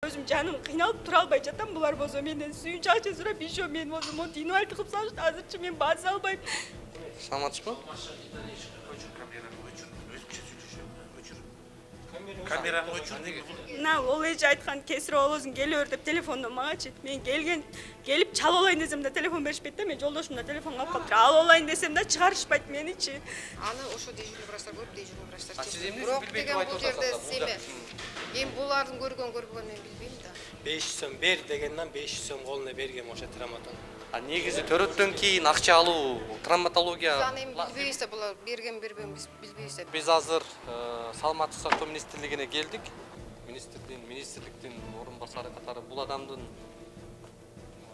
Özüm canım kıynalıp tura almay жатам, bular болсо менден сүйүнчү акча сурап, ишо мен болсо монтип инвалид кылып салышты. Азырчы мен база албайм. Саламатсызбы? Камераны өчүр. На, ол эже айткан кесире болосуң келе бер деп телефондон магачы. Мен келип чалып алайын десем да телефон беришпейт да, мен жолдошумда телефон калып калыптыр. Алып алайын десем да чыгарышпайт меничи. Аны ошо дежурный врачтар көрүп, дежурный врачтар. А сиз эмне Бирок билбей деген айтып бул жерде атасыз да? эме эми булардын көргөн мен билбейм да. 500 сом бер дегенден 500 сом колуна бергем ошо травматон. А негизи төрөттөн кийин акча алуу, травматология. Biz аны эми билбейбиз да, булар берген бербеген биз билбейбиз да. Биз азыр Саламаттык сактоо министрлигине келдик. Министрликтин орун басары катары бул адамдын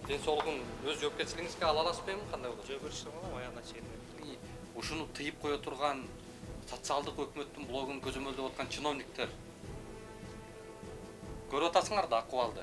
ден соолугун өз жоопкерчилигиңизге ала аласызбы эми кандай болот? Жоопкерчилигим аягына чейин. Ушуну тыйып кое турган социалдык өкмөттүн блогун көзөмөлдөп аткан чиновниктер көрүп атасыңар да акыбалды.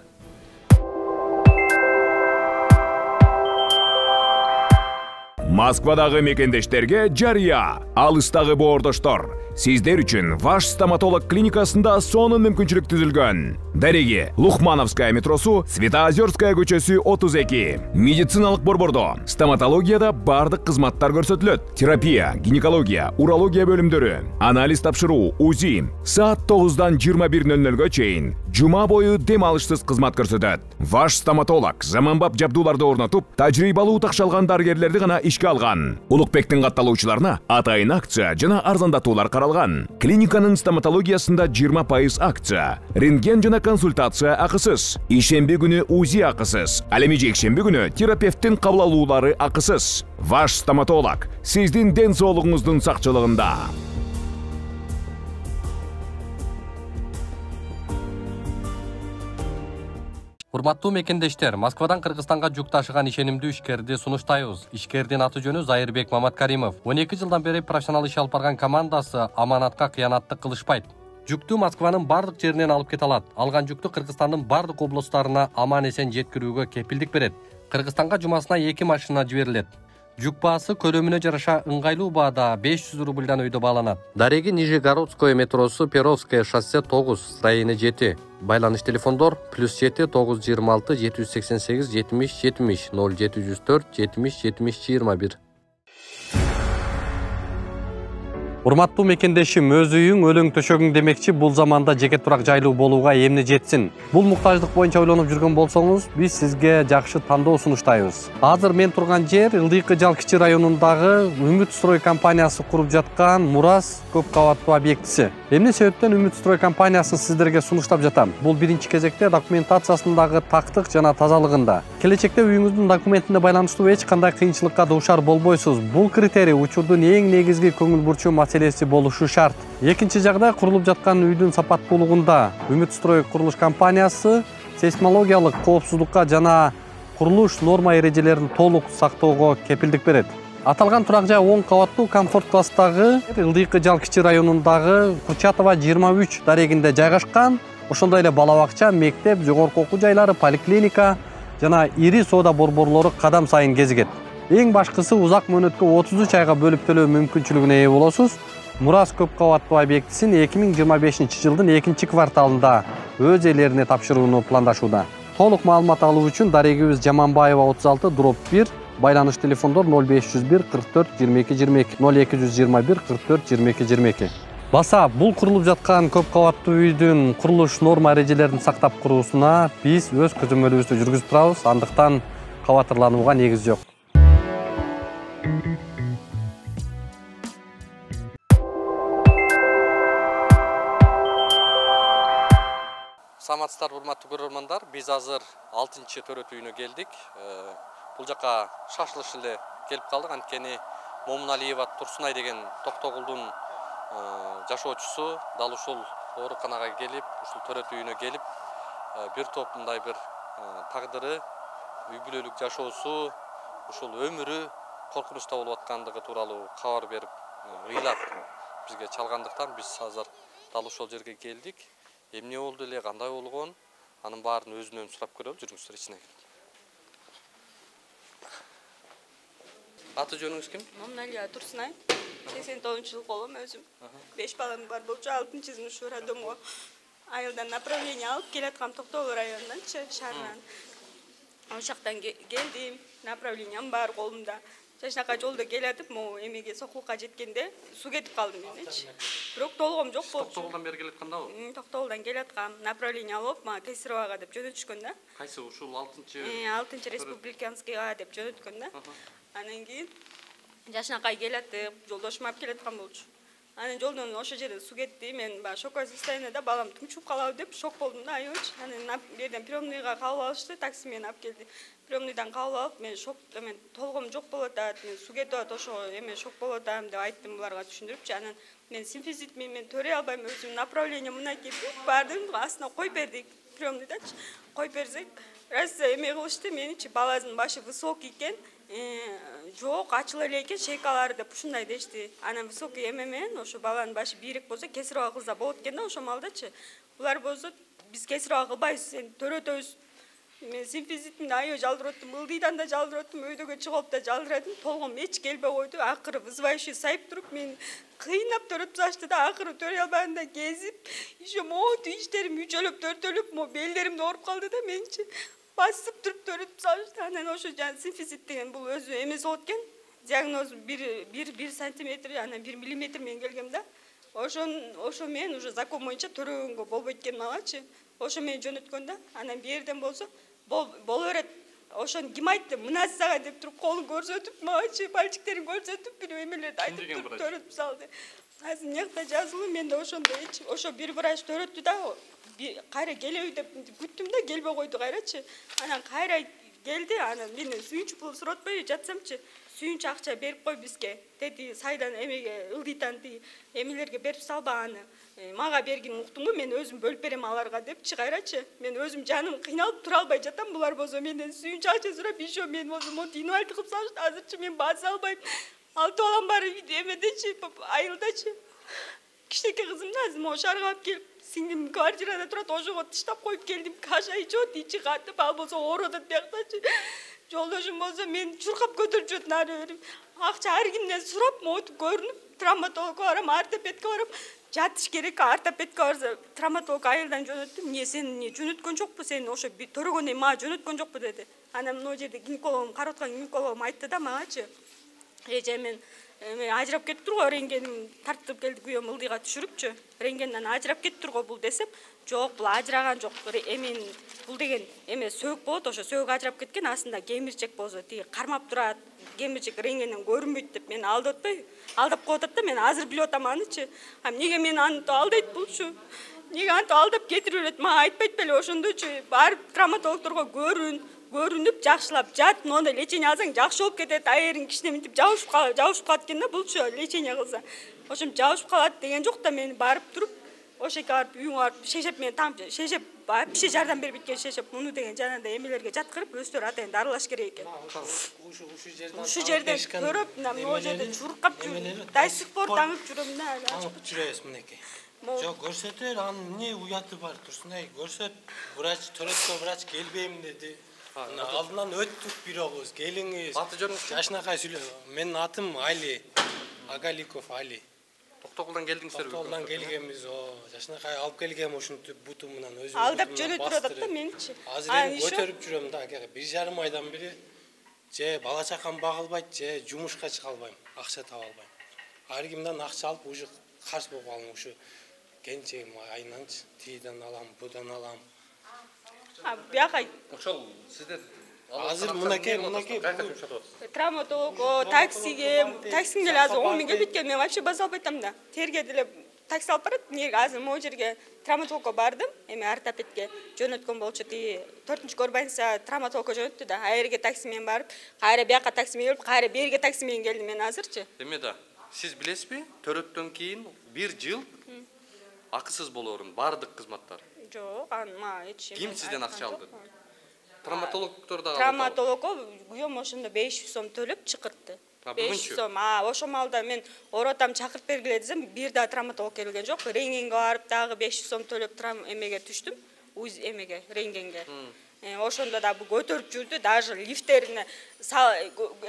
Москвадагы мекендештерге жарыя, алыстагы боордоштор. Сиздер үчүн Ваш стоматолог клиникасында сонун мүмкүнчүлүк түзүлгөн. Дареги Лухмановская метросу, Светоозерская көчөсү 32. Медициналык борбордо стоматологияда бардык кызматтар көрсөтүлөт. Терапия, гинекология, урология бөлүмдөрү, анализ тапшыруу, УЗИ. Саат 9-дан 21:00-гө чейин жума бою дем алышсыз кызмат көрсөтөт. Ваш стоматолог заманбап жабдууларды орнотуп, тажрыйбалуу такшалган дарыгерлерди гана ишке алган. Улукбектин катталуучуларына атайын акция жана арзандатуулар каралган. Клиниканын стоматологиясында 20% акция, рентген жана консультация акысыз, ишемби күнү УЗИ акысыз, ал эми жекшемби күнү терапевттин кабыл алуулары акысыз. Ваш стоматолог сиздин ден соолугуңуздун сакчылыгында. Урматтуу мекендештер, Москвадан Кыргызстанга жүк ташыган ишенимдүү ишкерди сунуштайбыз. Ишкердин аты жөнү Зайырбек Маматкаримов. 12 жылдан бери профессионал иш алып барган командасы аманатка кыянаттык кылышпайт. Жүктү Москванын бардык жеринен алып кете алат. Алган жүктү Кыргызстандын бардык облустарына аман-эсен жеткирүүгө кепилдик берет. Кыргызстанга жумасына 2 машина жиберилет. Жүк баасы көлөмүнө жараша ыңгайлуу баада 500 рубльдан өйдө бааланат. Дареги Нижегородское метросу, Перовское шоссе 9, строение 7. Байланыш телефондор +7 926 788 70 70 0704 70 70 21. Урматтуу мекендешим, өз үйүң, өлөң төшөгүң демекчи, бул заманда жеке турак жайлуу болууга эмне жетсин? Бул муктаждык боюнча ойлонуп жүргөн болсоңуз, биз сизге жакшы тандоо сунуштайбыз. Азыр мен турган жер Ылдыйкы Жал кичи районундагы Үмүт строй компаниясы куруп жаткан Мурас көп кабаттуу объектиси. Эмне себептен Үмүт строй компаниясын сиздерге сунуштап жатам? Бул биринчи кезекте документациясындагы тактык жана тазалыгында. Келечекте үйүңүздүн документине байланыштуу эч кандай кыйынчылыкка дуушар болбойсуз. Бул критерий учурдун эң негизги көңүл бурчу маселеси болушу шарт. Экинчи жагдай, курулуп жаткан үйдүн сапаттуулугунда Үмүт строй курулуш компаниясы сейсмологиялык коопсуздукка жана курулуш норма эрежелерин толук сактоого кепилдик берет. Аталган турак жай 10 кабаттуу комфорт класстагы Ылдыйкы Жал кичи районундагы Кучатова 23 дарегинде жайгашкан. Ошондой эле бала бакча, мектеп, жогорку окуу жайлары, поликлиника жана ири соода борборлору кадам сайын кезигет. Эң башкысы, узак мөөнөткө 33 айга бөлүп төлөө мүмкүнчүлүгүнө ээ болосуз. Мурас көп кабаттуу объектисин 2025 жылдын 2-кварталында өз ээлерине тапшырууну пландашууда. Толук маалымат алуу үчүн дарегибиз Жаманбаева 36/1, байланыш телефондор 0501 44 22 22 0221 44 22 22. Баса, бул курулуп жаткан көп кабаттуу үйдүн курулуш норма эрежелерин сактап куруусуна биз өз көзөмөлүбүздү жүргүзүп турабыз, андыктан кабатырланууга негиз жок. Саламатсыздар, урматтуу көрөрмандар. Биз азыр 6-чы төрөт үйүнө келдик. Бул жака шашылыш эле келип калдык. Анткени Момуналиева Турсунай деген Токтогулдун жашоочусу дал ушул ооруканага келип, ушул төрөт үйүнө келип, бир топ мындай бир тагдыры, үй бүлөлүк жашоосу, ушул өмүрү коркунучта болуп аткандыгы тууралуу кабар берип, ыйлап бизге чалгандыктан биз азыр дал ушул жерге келдик. Эмне болду эле, кандай болгон, анын баарын өзүнөн сурап көрөлү. Жүрүңүздөр ичине келип. Аты жөнүңүз ким? Момуналиева Турсунай. 89 жыл колум өзүм. 5 балам бар болчу, 6-чы ушу роддомго айылдан направление алып келаткам Токтогул районунданчы, шаарынан. Ошол жактан келдим, направлением бар колумда. Жашнакай жолдо келатып, могу эмеге Сокулукка жеткенде суу кетип калды менечи. Бирок толгом жок болчу. Токтогулдан бери келаткандабы? Токтогулдан келаткам, направление алып, мага Кесировага деп жөнөтүшкөн да. Кайсы ушул 6-чы? 6-чы республиканскийга деп жөнөткөн да. Анан кийин жашнакай келатып, жолдошум алып келаткан болчу. Анан жолдон ошол жерде суу кетти, мен баягы шоковое состояниеда балам тунчуп калабы деп шок болдум да аябынчы. Анан берден приемныйга кабыл алышты, такси менен алып келди. Приемныйдан кабыл алып, мен шок, мен толгом жок болуп атат, мен суу кетип атат, ошо эме шок болуп атам деп айттым буларга түшүндүрүпчү. Анан мен симфизит мен төрөй албайм, өзүм направление мына кетип бардым, астына коюп бердик приемныйдачы. Коюп берсек, раз эме кылышты, меничи баланын башы высокий экен. Жок, ачыла эле экен шейкалары деп ушундай дешти. Анан высокий эме менен ошо баланын башы бийирээк болсо кесировая кылса болот экен да ошол маалдачы. Булар болсо биз кесировая кылбайбыз, сени төрөтөбүз. Мен симфизитимди аябай жалдырып аттым, ылдыйдан да жалдырып аттым, өйдөгө чыгып да жалдырадым. Толгом эч келбей койду. Акыры вызывающий сайып туруп мен кыйнап төрөтүп салышты да, акыры төрөй албаганда кезип, еще могу иштерим үчөлөп, төртөлөп, белдеримди ооруп калды да менчи. Басып туруп төрөтүп салышты. Анан ошо жана симфизит деген бул өзү эмес болот экен. Диагноз 1 сантиметр, анан 1 миллиметр менен келгем да. Ошо менен уже закон боюнча төрөгөнгө болбойт экен магачы. Ошо менен жөнөткөн да. Анан берден болсо боло берет. Ошону ким айтты? Мына сага деп туруп колун көрсөтүп, магачы пальчиктерин көрсөтүп, бир эмелерди айтып туруп төрөтүп салды. Азыр мынакта жазылуу, менде ошондо ошо бир врач төрөттү да. Кайра келеби деп күттүм да, келбей койду кайрачы. Анан кайра келди, анан мени сүйүнч пул суротпой жатсамчы, сүйүнч акча берип кой бизге. Деди сайдан эмеге, ылдыйтан эмелерге берип салба аны. Мага бергин уктуңбу, мен өзүм бөлүп берем аларга депчи кайрачы. Мен өзүм жаным кыйналып тура албай жатам, булар болсо менден сүйүнч акча сурап, еще мен болсо инвалид кылып салышты. Азырчы мен баса албайм. 6 балам бар эмедечи, айылдачы. Кичинекей кызымды азыр могу шаарга алып келип, сиңдим квартирада турат, ошого таштап коюп келдим. Каша ичип, ичи катып, ал болсо ооруп атат бияктачы. Жолдошум болсо мен чуркап көтөрүп жүрөт нары берип. Акча ар кимден сурап, могу көрүнүп, травматологко барам, ортопедке барам. Жатыш керек, ортопедке барса, травматолог айылдан жөнөттүм. Эмне сени жөнөткөн жокпу, сени ошо төрөгөндөн мага жөнөткөн жокпу деди. Анан могу жерде гинекологум, карап аткан гинекологум айтты да магачы. Эже мен ажырап кетиптир го, рентгеним тартып келди, күйөөм ылдыйга түшүрүпчү. Рентгенден ажырап кетиптир го бул десем, жок, бул ажыраган жок. Эмен бул деген эме сөөгү болот, ошо сөөгү ажырап кеткен, астында кемирчек болсо, тиги кармап турат, кемирчек рентгенден көрүнбөйт деп мени алдатпай, алдап коюп атат да, мен азыр билип атам анычы. Эмнеге мени антип алдайт булчу? Эмнеге антип алдап кетирип берет? Мага айтпайт беле ошондочу, барып травматологдорго көрүнүп жакшылап жат, мондай лечение алсаң жакшы болуп кетет, айырың кичине мынтип жабышып калат экен да булчу лечение кылса. Ошом жабышып калат деген жок да, мен барып туруп, ошоке барып үйүңө барып шешеп, мен там шешеп, вообще жардам берип биткен шешеп, муну деген жанагындай эмелерге жаткырып, өздөрү атайын дарылаш керек экен. Ушу жерден көрүп, могу жерде чуркап жүрүп, до сих пор таңып жүрөм да. Таңып жүрөбүз мынакей. Жок, көрсөтөр, анын эмне уяты бар, турсунай көрсөт. Врач, төрөткөн врач келбейм деди. Алдынан өттүк бирөөбүз, келиңиз. Аты жөнүңүз? Жашнакай сүйлөп. Менин атым Али, Агаликов Али. Токтогулдан келдиңиздер? Токтогулдан келгенбиз, жашнакай алып келгем ушинтип буту менен өзүм. Алдап жөнөтүп атат да меничи. Азыр көтөрүп жүрөм да, 1,5 айдан бери же бала чакам багылбайт, же жумушка чыга албайм, акча таба албайм. Ар кимден акча алып уже карыз болуп калдым, ушу кенчегим айнанчы, тииден алам, будан алам. Бияка Ошол сиздер азыр мынакей травматолог, таксиге деле азыр 10 миңге биткен, мен вообще баса албай атам да. Терге деле такси алып барат. Эмнеге азыр могу жерге травматологко бардым, эми ортопедке жөнөткөн болчу, тиги 4-көр больница травматологко жөнөттү да. Айерге такси менен барып, кайра бияка такси менен келип, кайра берге такси менен келдим мен азырчы. Эме да, сиз билесизби, төрөттөн кийин 1 жыл акысыз болоорун бардык кызматтар. Жок, ана эч. Ким сизден акча алды? Травматологдор да. Травматологго күйөөм ошондо 500 сом төлөп чакыртты. 500 сом. Ошол маалда мен оротам чакырып бергиле десем, бир да травматолог келген жок. Рентгенге барып дагы 500 сом төлөп эмеге түштүм. Эмеге, рентгенге. Ошондо да бу көтөрүп жүрдү, даже лифтерине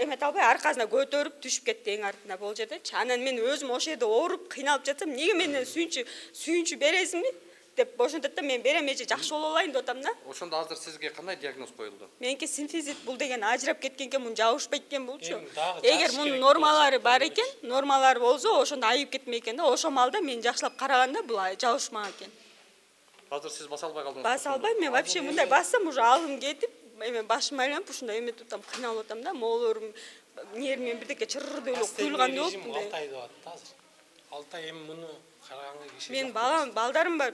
эмете албай аркасына көтөрүп түшүп кетти эң артына бул жердечи. Анан мен өзүм ошол жерде ооруп, кыйналып жатсам, эмнеге менден сүйүнчү бересиңби? деп ошентет да, мен берем, эже жакшы боло алайын деп атам да. Ошондо азыр сизге кандай диагноз коюлду? Меники симфизит, бул деген ажырап кеткен экен, муну жабышпайт экен булчу. Дагы Эгер жакшы мунун керек нормалары болсо, бар экен, нормалары болсо, ошондо айып кетмей экен да. Ошол маалда мен жакшылап караганда бул жабышмаган экен. Азыр сиз баса албай калдыңыз. Баса албайм, мен вообще мындай бассам уже алым кетип, эме башым айланып, ушундай эметип атам, кыйналып атам да. Моолорум нервимен бирдеке чырыр деп куюлгандай болуп режим мындай. 6 айда атты азыр. 6 ай эми муну караганга киши. Мен балдарым бар.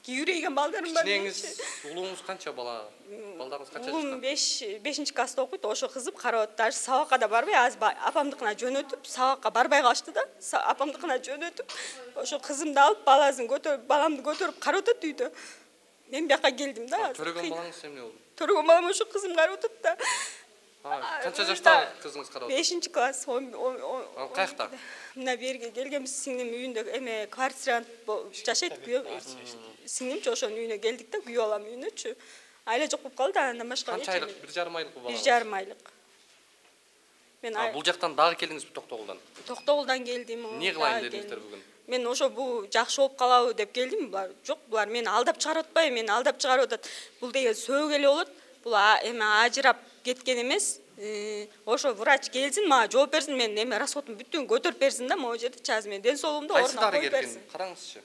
Күйрейген балдарым бар. Кичинеңиз, улуңуз канча бала? Балдарыңыз канча Улум жашта? 5 класста окуйт, ошо кызым карап атты. Сабакка да барбай, азыр апамдыкына жөнөтүп, сабакка барбай калышты да. Апамдыкына жөнөтүп, ошо кызымды алып, баламды көтөрүп карап атат үйдө. Мен бияка келдим да. Төрөгөн балаңыз эмне болду? Төрөгөн балам ошо кызым карап атат да. Канча жаштагы кызыңыз карап? 5 класс. Ал каякта? Мына берге келгенбиз, сиңдим үйүндө эме квартирант жашайт, сиңдимчи ошонун үйүнө келдик да, күйөө балам үйүнөчү. Айла жок болуп калды, андан башка. Канча айлык? 1,5 айлыкпы балаңыз? 1,5 айлык. Мен Бул жактан дагы келдиңизби Токтогулдан? Токтогулдан келдим. Эмне кылайын дедиңиздер бүгүн? Мен ошо бул жакшы болуп калабы деп келдим. Булар жок, булар мени алдап чыгарып атпайбы, мени алдап чыгарып атат. Бул деген сөөгө эле болот. Бул эме ажырап кеткен эмес. Ошо врач келсин, мага жооп берсин, мен эме расходун бүттүн көтөрүп берсин да, могу жерде чазыр мен ден соолугумду ордуна коюп берсин. Караңызчы.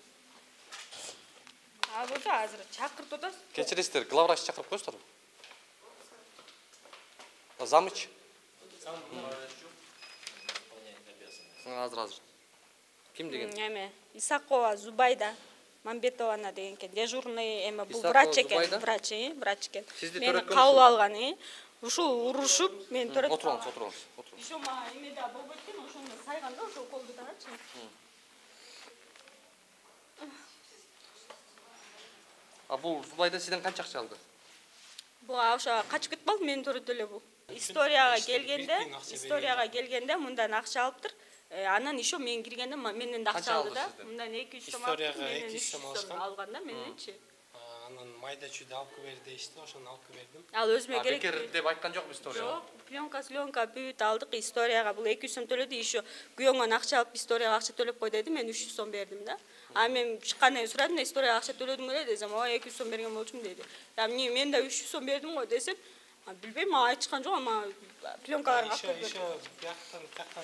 Burada азыр чакыртып атасыз. Кечиресиздер, главврач чакырып коесуздарбы? Замыч? Азыр. Ким деген? Эме Исакова Зубайда Мамбетовна деген экен. Дежурный эме бул Исакова врач экен, Зубайда? врач экен. Сизди Мени төрөткөн кабыл алган, ушул урушуп, мен төрөт. Отуруңуз. Ошо мага эме да болуп кеткен, ошондо сайганда ошо колду тагачы. Бул Зубайда сизден канча акча алды? Бул ошо качып кетип калды, мени төрөттү эле бул. Историяга келгенде мындан акча алыптыр. Анан еще мен киргенде менден да акча алды да. Мындан 200 сом алды. Историяга 200 сом алышкан. Алганда менденчи. Анан майда чүйдө алып бер дейишти, ошону алып бердим. Ал өзүмө керек. Бекер деп айткан жокпу история? Жок, пленка бүт алдык. Историяга бул 200 сом төлөдү, еще күйөөңөн акча алып историяга акча төлөп кой деди. Мен 300 сом бердим да. А мен чыккандан сурадым, историяга акча төлөдүң беле десем, ой 200 сом берген болчумун деди. Я мен да 300 сом бердим го десем, билбейм, мага айтышкан жок, ама пленкаларын алып берди. Еще бияктан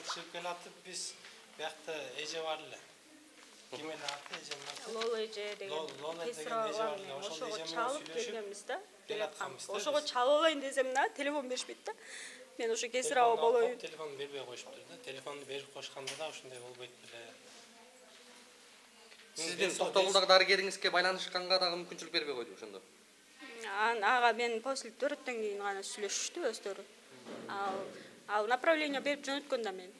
чыгып келатып, биз биякта эже бар эле. Ким эле аты эжем? Лола эже деген Кесирова, ошого чалып келгенбиз да. Ошого чалып алайын десем да, телефон беришпейт да. Мен ошо Кесирова болоюн. Телефонду бербей коюшуптур да. Телефонду берип койушканда да ушундай болбойт беле. Сиздин Токтогулдагы дарыгериңизге байланышканга дагы мүмкүнчүлүк бербей койду ошондо. Ага мен после 4-төн кийин гана сүйлөшүштү өздөрү. Ал направление берип жөнөткөн да мен.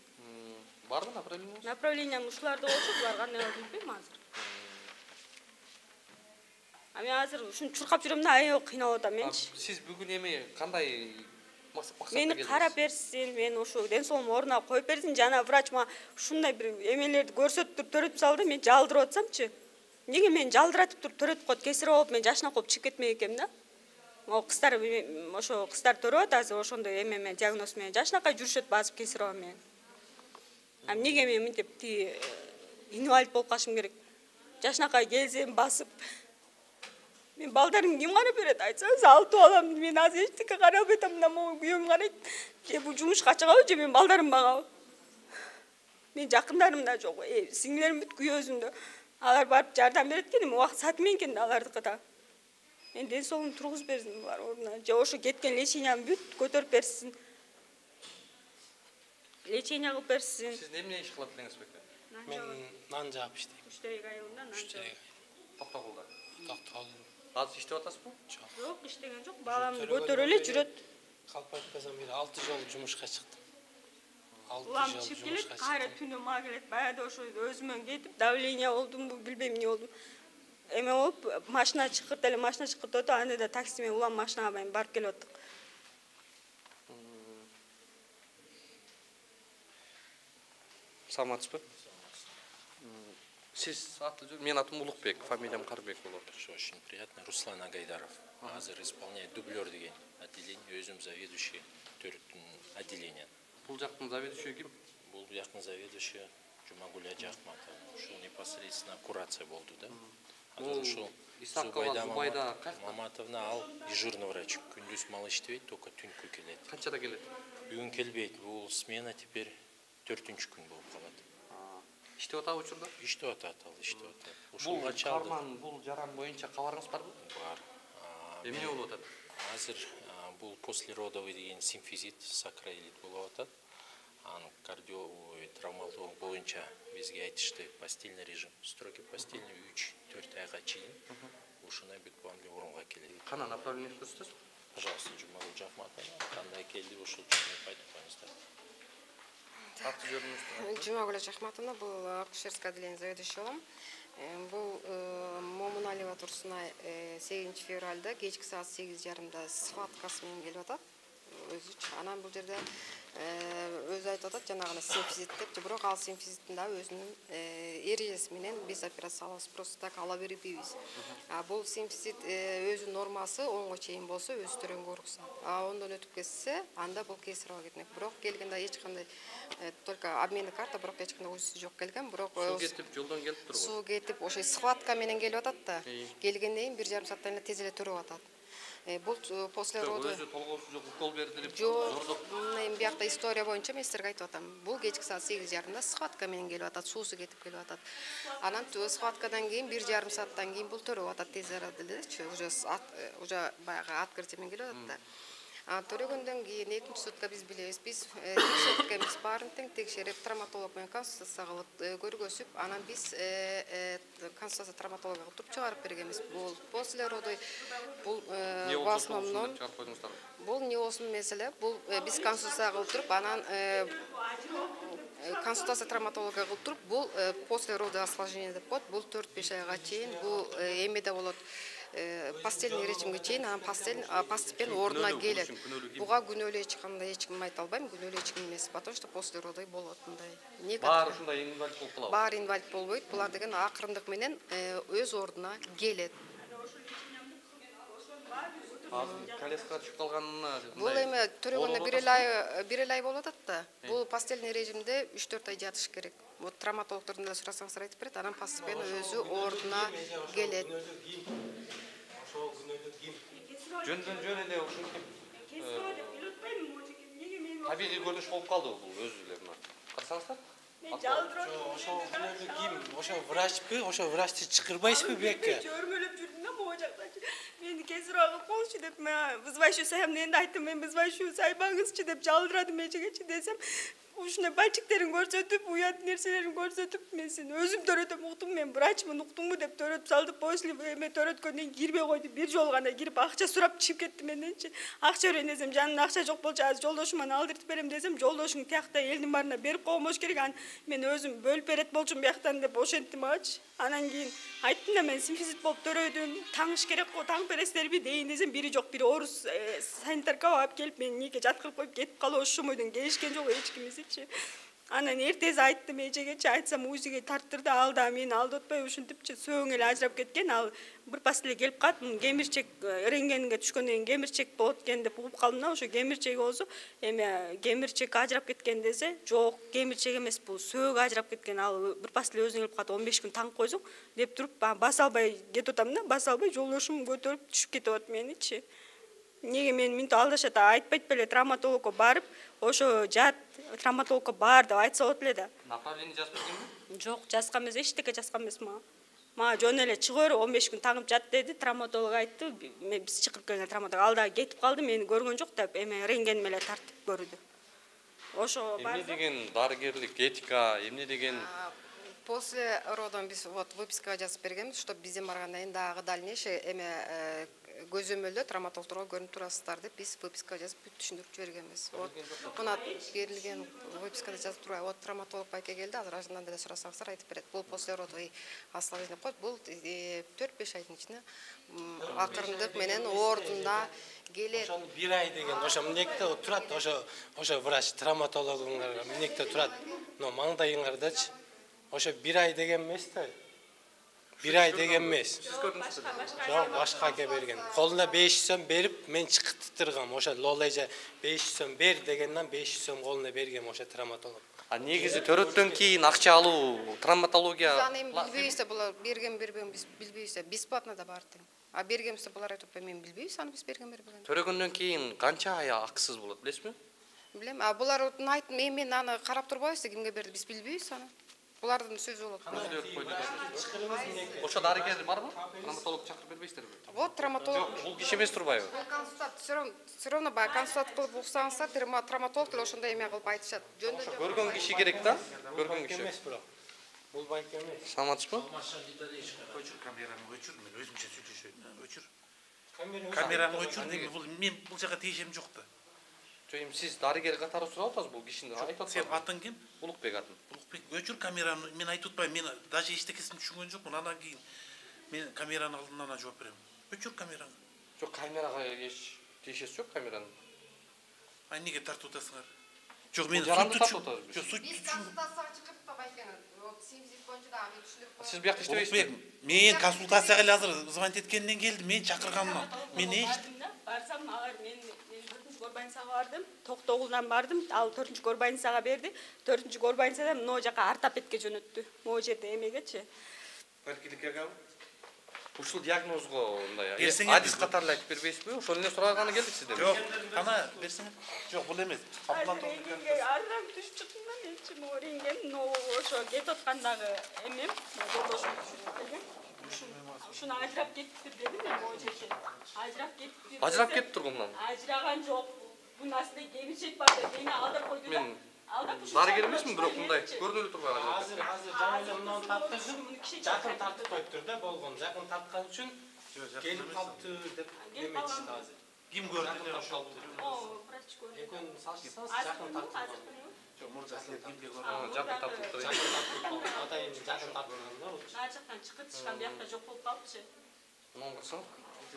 Барбы направление? Направление ушуларда болчу, булар кандай болуп билбейм азыр. Мен азыр ушуну чуркап жүрөм да, аябай кыйналып атам менчи. Сиз бүгүн эми кандай максатта Мени карап берсин, мен ошо ден соолугум ордуна коюп берсин. Жана врач мага ушундай бир эмелерди көрсөтүп төрөтүп салды, мен жалдырып атсамчы. Неге мен жалдыратып туруп төрөтүп коет, кесире болуп мен жашына коюп чыгып кетмек экенмин да. Ошо кыздар төрөп атат азыр ошондой эме диагноз менен жашынакай жүрүшөт базып кесире менен. Неге мен мынтип инвалид болуп калышым керек? Жашынакай келсем басып. Мен балдарым ким карап берет айтсаңыз, 6 балам мен азыр эчтеке карап албай атам, мына могу күйөөм карайт. Же бул жумушка чыгабы, же мен балдарым багабы? Мен жакындарым да жок, сиңдилерим бүт күйөөсүндө. Алар барып жардам берет экен, убакыт сааты менен экен да алардыкы да. Мен ден соолугумду тургузуп берсин булар ордуна. Же ошо кеткен лечениямды бүт көтөрүп берсин. Лечение кылып берсин. Сиз эмне иш кылат элеңиз беке? Мен нан жаап иштейм. Үчтөрөк айылында нан жаап. Токтогулда. Токтогул. Азыр иштеп атасызбы? Жок, иштеген жок. Баламды көтөрүп эле жүрөт. Калп айтпасам бир 6 жол жумушка чыктым. 6 Улам жол чыгып жумушка келет, кайра түнү мага келет. Баягы ошо өзүмөн кетип, давление болдумбу, билбейм эмне болду. Эме болуп, машина чыкырт эле, машина чыкырт өтүп, анда да такси менен улам машинага менен барып келип аттык. Саламатсызбы? Сиз мен атым Улукбек, фамилиям Карбек болот. Очень приятно. Руслан Агайдаров. Азыр исполняет дублер деген отделение, өзүм заведующий төрттүн отделение. Бул жактын заведующий ким? Бул жактын заведующий Жумагуля Жакматов. Ушу непосредственно курация болду да. Азыр ушул Исакова Зубайда кайсы? Маматовна ал дежурный врач. Күндүз мал иштебейт, только түнкү келет. Канчада келет? Бүгүн келбейт. Бул смена теперь 4-күн болуп калат. Иштеп атабы учурда? Иштеп атат ал, иштеп атат. Бул Ушулга чалды. карман, бул жаран боюнча кабарыңыз барбы? Бар. Эмне болуп атат? Азыр бул послеродовый деген симфизит, сакраилит болуп атат. Анын травмалоо боюнча бизге айтышты постельный режим, строгий постельный 3-4 айга чейин ушуна бүт бамли орунга келет. Кана направление көрсөтөсүз? Пожалуйста, Жумагул Жахматовна, кандай келди ушул чөйрөп айтып коюңуздар. Аты жөнүңүз? Жумагул Жахматовна, бул акушерское отделение заведующий болом. Бул Момуналиева Турсуна 8 февралда кечки саат 8:30 схваткасы менен келип атат. Анан бул жерде өзү айтып атат, жанагы симфизит деп, бирок ал симфизиттин да өзүнүн эрежеси менен биз операция алабыз, просто так ала бербейбиз. Бул симфизит өзүнүн нормасы 10го чейин болсо өзү төрөнгө уруксат. Ондон өтүп кетсе, анда бул кесарево кетмек. Бирок келгенде эч кандай только обменный карта, бирок эч кандай уйсуз жок келген. Бирок суу кетип жолдон келип турбу? Суу кетип, ошо схватка менен келип атат да. Келгенден кийин 1,5 сааттан эле тез эле төрөп атат. Бул после роду өзү толгоосуз укол берди деп жок. Эми биякта история боюнча мен силерге айтып атам. Бул кечки саат 8:30 схватка менен келип атат, суусу кетип келип атат. Анан схваткадан кийин 1,5 сааттан кийин бул төрөп атат тез арада элечи. Уже баягы открытие менен келип атат да. Төрөгөндөн кийин 2-сутка биз билебиз. Биз текшерткенбиз, баарын тең текшерип, травматолог менен консультация кылып көргөзүп, анан биз консультация травматологго кылып туруп чыгарып бергенбиз. Бул после роду бул в основном бул не болсун меселе, бул биз консультация кылып туруп, анан консультация травматологго кылып туруп, бул после роду осложнение деп коет. Бул 4-5 айга чейин бул эмеде болот. Постельный режимге чейин анан постепенно ордуна келет. Буга күнөөлүү эч ким айта албайм, күнөөлүү эч ким эмес, потому что после родой болот мындай. Баары ушундай инвалид болуп калабы? Баары инвалид болбойт. Булар деген акырындык менен өз ордуна келет. Колеска түшүп калганына Бул эми төрөгөндө 1 ай болуп атат да. Бул постельный режимде 3-4 ай жатыш керек. Вот травматологдордон да сурасаңыздар айтып берет, анан постепенно өзү ордуна келет. Жөндөн жөн эле ушинтип табигый көрүнүш болуп калды бул өзү эле мына. Карасаңыздар? Ошо күнөдө ким? Ошо врачпы? Ошо врачты чакырбайсызбы бекке? Чөрмөлөп жүрдүм да могу жактачы. Мени кесарево болчу деп, мен вызывающий сайым энди айттым, мен вызывающий сайбаңызчы деп жалдырадым эчегечи десем, ушундай бальчиктерин көрсөтүп, уят нерселерин көрсөтүп, мен сени өзүм төрөтөм уктум, мен врачмын уктуңбу деп төрөтүп салды. После эме төрөткөндөн кийин кирбей койду. Бир жолу гана кирип акча сурап чыгып кетти менденчи. Акча берейин десем, жанында акча жок болчу, азыр жолдошуман алдыртып берем десем, жолдошуң тиякта элдин баарына берип койгонбош керек. Мен өзүм бөлүп берет болчумун бияктан деп ошентти магачы. Анан кийин айттым да, мен симфизит болуп төрөдүм, таңыш керек го, таң бересиздерби дейин десем, бири жок, бири орус санитарка алып келип мени нике жаткырып коюп кетип калып, ошол ойдон келишкен жок эч кимисичи. Анан эртеси айттым эчегечи, айтсам УЗИге тарттырды, ал да мени алдатпай ушинтипчи сөөң эле ажырап кеткен. Ал бир пас эле келип калат, кемирчек рентгенге түшкөндөн кийин кемирчек болот экен деп угуп калдым да, ошо кемирчек болсо, эми кемирчек ажырап кеткен десе, жок, кемирчек эмес, бул сөөгү ажырап кеткен. Ал бир пас эле өзүнө келип калат, 15 күн таң койсоң деп туруп, баса албай кетип атам да, баса албай жолдошум көтөрүп түшүп кетип атат меничи. Неге мен минто алдашат, айтпайт беле, травматологко барып, ошо жат, травматологко бар деп айтса болот эле да. Направление жазып бергенби? Жок, жазган эмес, эчтеке жазган эмес мага. Мага жөн эле чыгып бер, 15 күн таңып жат деди, травматолог айтты, биз чакырып келген травматолог ал да кетип калды, мени көргөн жок деп, эме рентген менен тартып көрдү. Ошо бар. Эмне деген дарыгерлик этика, эмне деген После родон биз вот выпискага жазып бергенбиз, что бизден баргандан кийин дагы дальнейший эме көзөмөлдө травматологдорго көрүнүп турасыздар деп биз выпискага жазып бүт түшүндүрүп жибергенбиз. Вот мына берилген выпискада жазып турбайбы, вот травматолог байке келди, азыр ажынан деле сурасаңыздар айтып берет. Бул после родовый осложнение деп коет. Бул 4-5 айдын ичинде акырындык менен ордунда келет. Ошону 1 ай деген, ошо эмнекте турат, ошо врач травматологуңар эмнекте турат. Но маңдайыңардачы. Ошо 1 ай деген эмес да. 1 ай деген эмес. Жок, башкаге берген. Колуна 500 сом берип, мен чыкыттыргам. Ошо лолежа 500 сом бер дегенден 500 сом колуна берген ошо травматолог. негизи төрөттөн кийин акча алуу травматология Biz annem bilbeyse bular bergen biz bilbeyse bесплатно da bardın. A bergemizde bular aytıp men bilbeyse anı biz bergen bergen. төрөгөндөн кийин канча ай акысыз болот билесизби? Bilem, a bular ayt men аны карап турбайбыз кимге берди biz bilbeyse anı. Bulardын sözü болот. Ошо дарыгер барбы? Травматолог чакырып бербейсиздерби? Вот травматолог. Бул киши эмес турбайбы? Бул консультат все равно бай консультат кылып уксаңыздар, травматолог деле ошондой эме кылып айтышат. Жөндөн Көргөн киши керек да? Көргөн киши. Эмес бирок. Бул байк эмес. Саламатсызбы? Өчүр камераны өчүр, мен өзүмчө сүйлөшөйүн. Өчүр. Камераны өчүр деген мен бул жака тийишем жок да. Жоим сиз дарыгер катары сурап атасыз бул кишини айтып атасыз. Сен атың ким? Улукбек атын. Улукбек, өчүр камераны мен айтып атпайм. Мен даже эчтекесин түшүнгөн жокмун. Андан кийин мен камеранын алдынан жооп берем. Өчүр камераны. Жок, камерага эч тийишеси жок камеранын. Ай неге тартып атасыңар? Жок, мен жаранды сутты тартып атабыз. Жок, сут Biz konsultasiyaya çıkıp da baykanı. O simzik boyunca da abi düşünüp. Сиз биякта иштебейсизби? Улукбек, мен консультацияга эле азыр звонить эткенден келдим. Мен чакырганмын. Мен эч Барсам алар мен 4-cü горбанцага бардым. Токтогулдан бардым. Ал 4-cü горбанцага берди. 4-cü горбанцадан мына жака ортопедке жөнөттү. Могу жерде эмегечи. поликлиникага Ушул диагнозго мындай Берсеңер адис катары айтып бербейсизби? Ошол эле сураганы келдик сизден. жок, ана берсеңер. Жок, бул эмес. Рентгенге арам түшүп чыктым да мен чим рентген, ошо кетип аткандагы эмем, жолдошум түшүп келген. Ушуну ажырап кетти дедим мен могу жерде. Ажырап кетти. Ажырап кетип тургун мынан. Ажыраган жок. Бунун астында кемирчек бар деп мени алдап койду да. Мен дарыгер эмесмин, бирок мындай көрүнүп эле турбайбы? Азыр жаңы эле мынаны тарткызып, жакын тартып коюптур да болгон. Жакын тарткан үчүн келип калыптыр деп эметишти азыр. Ким көрдү деп О, врач көрдү. Экөөнү салыштырсаңыз жакын тартып. Жок, мурдасында кимге көрдү? Жакын тартыптыр. Жакын тартып. Атайын жакын тартып да. Мына жактан чыгып тышкан биякта жок болуп калыпчы. Мынаны кырсаң.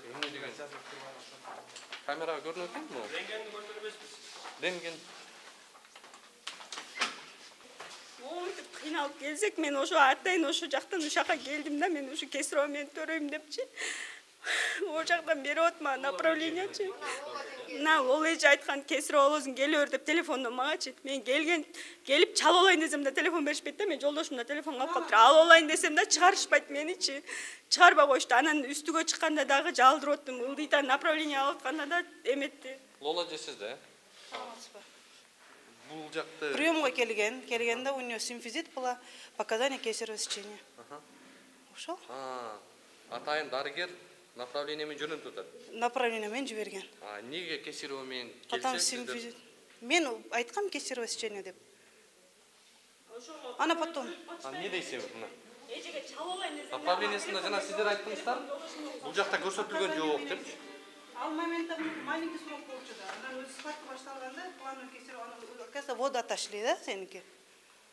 Эмне деген? Камерага көрүнүп атпайбы бул? Рентгенди көрдүр эмеспиз. Рентген. Мойтип кыйналып келсек, мен ошо атайын ошо жактан ушака келдим да, мен ушу кесирово мен төрөйм депчи. О жактан берип атма направлениячы. Мына ол эже айткан кесировозуң келе бер деп телефондон магачы. Мен келип чалып алайын десем да телефон беришпейт да, мен жолдошумдан телефон алып калыптыр. Алып алайын десем да чыгарышпайт меничи. Чыгарбай коюшту. Анан үстүгө чыкканда дагы жалдырып аттым. Ылдыйтан направление алып атканда да эметти. Лола же да? Бул жакты Приемға келгенде у нее симфизит было, показания кесарево сечения. Ушел? Атайын дарыгер направление менен жөнөтүп атат. Направление мен жиберген. Неге кесарево менен Потом келсе симфизит. Мен айткам кесарево сечение деп. Ана потом. Не дейсиз мына? Эжеге чалып алайын десем. Направлениесинде жана сиздер айттыңыздар, бул жакта көрсөтүлгөн жок деп. Ал моментта маленький срок болчу да. Анан өзү схватка башталганда плановый кесарево, оказывается, вода отошли, да, сеники?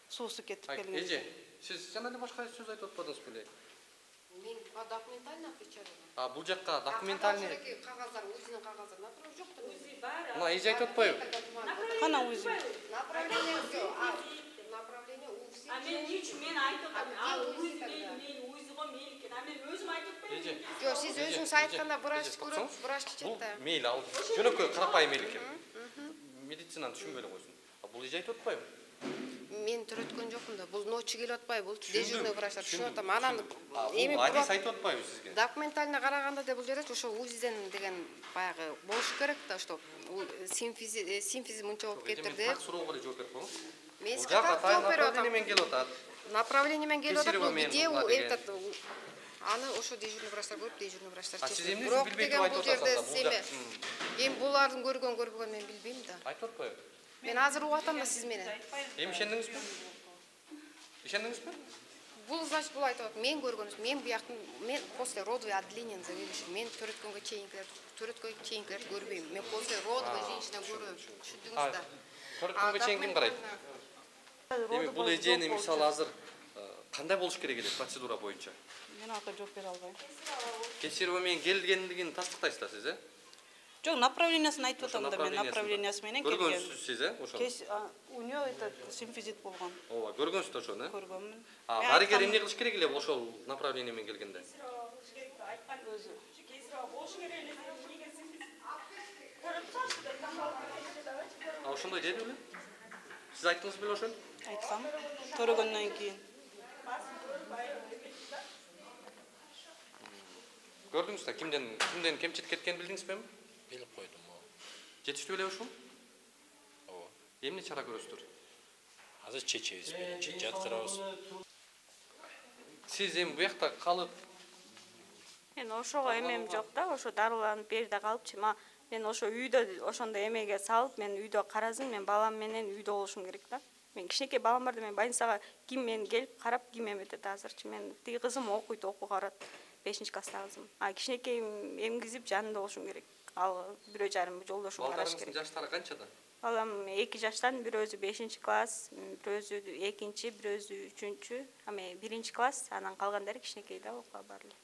Суусу кетип келген. Эже, сиз жана эле башка сөз айтып атпадыңыз беле? Мен документально отвечаю. Бул жакка документальный Кагаздар, өзүнүн кагаздар, например, жок да. Узи бар. мына эже айтып атпайбы? Кана УЗИ. Направление все. Направление у всех. А мен үч мен айтып атам. Ал узи мен узиго мейилкен. А мен өзүм айтып атпаймын. Эже. Жок, сиз өзүңүз айтканда врач көрөт, врач Бул чечет да. мейли ал. Жөнөкөй карапайым мейли экен. Медицинаны түшүнбөй эле койсун. Бул эже айтып атпайбы? Мен төрөткөн жокмун да. Бул ночью келип атпайбы, бул дежурный врачтар түшүнүп атам. Анан эми Бул адис айтып атпайбы сизге? документально караганда да бул жерде ошо УЗИден деген баягы болуш керек да, что симфиз мынча болуп кетир деп. Так суроого эле жооп берип коюңуз. Мен Бул сизге жак так атайын жооп берип направление атам. менен келип атат. Направление менен келип атат, Кесарево бул менен где була деген. этот аны ошо дежурный врачтар көрүп, дежурный врачтар Сиз чечет. эмнесин Бирок билбей деген туруп бул айтып жерде атасыз да, бул эми булардын көргөн мен билбейм да. Айтып атпайбы? Мен азыр угуп атам да сиз менен. Эми ишендиңизби? Ишендиңизби? Бул значит бул айтып атат. Мен көргөнүм, мен бияктын мен после родовый отделение заведующий. Мен төрөткөнгө чейинкилерди көрбөйм. Мен после родовый женщина көрөм. Түшүндүңүз да. Төрөткөнгө чейин ким карайт? Эми бул эжени мисалы азыр кандай болуш керек эле процедура боюнча? Мен ага жооп бере албайм. Кесарево менен келгендигин тастыктайсыздар сиз, Жок, направлениясын айтып атам да, мен направлениясы менен келген. Көргөнсүз сиз, ошону? У нее этот симфизит болгон. Ооба, көргөнсүз да ошону, Көргөнмүн. дарыгер эмне кылыш керек эле ошол направление менен келгенде? Айткан өзү. Кесирово болуш керек эле. Көрүп чыгыш деп Ошондой деди беле? Сиз айттыңыз беле ошону? айткам көргөндөн кийин. Gördünüz de kimden kemçilik etken bildiniz mi? Bilip koydum o. Жетиштүү эле ушул? Ооба. Эмне чара көрөсүздөр? Азыр чечебиз менен жаткырабыз. Сиз эми бу жакта калып, Мен ошого эмем жок да, ошо дарыланып берде калыпчы. Мен ошо үйдө ошондо эмеге салып, мен үйдө каразын, мен балам менен үйдө болушум керек да. Мен кичинекей балам бар да, мен больницага ким мен келип карап, ким эметет азырчы. Мен тиги кызым окуйт, окууга барат. 5-класста кызым. Кичинекей эмгизип жанында болушум керек. Ал 1,5 жолдошум караш керек. балдарыңыздын жаштары канчада? Балам 2 жаштан, бир өзү 5-класс, бир өзү 2-чи, бир өзү 3-чү, аме 1-класс, анан калгандары кичинекей да окууга бар элек.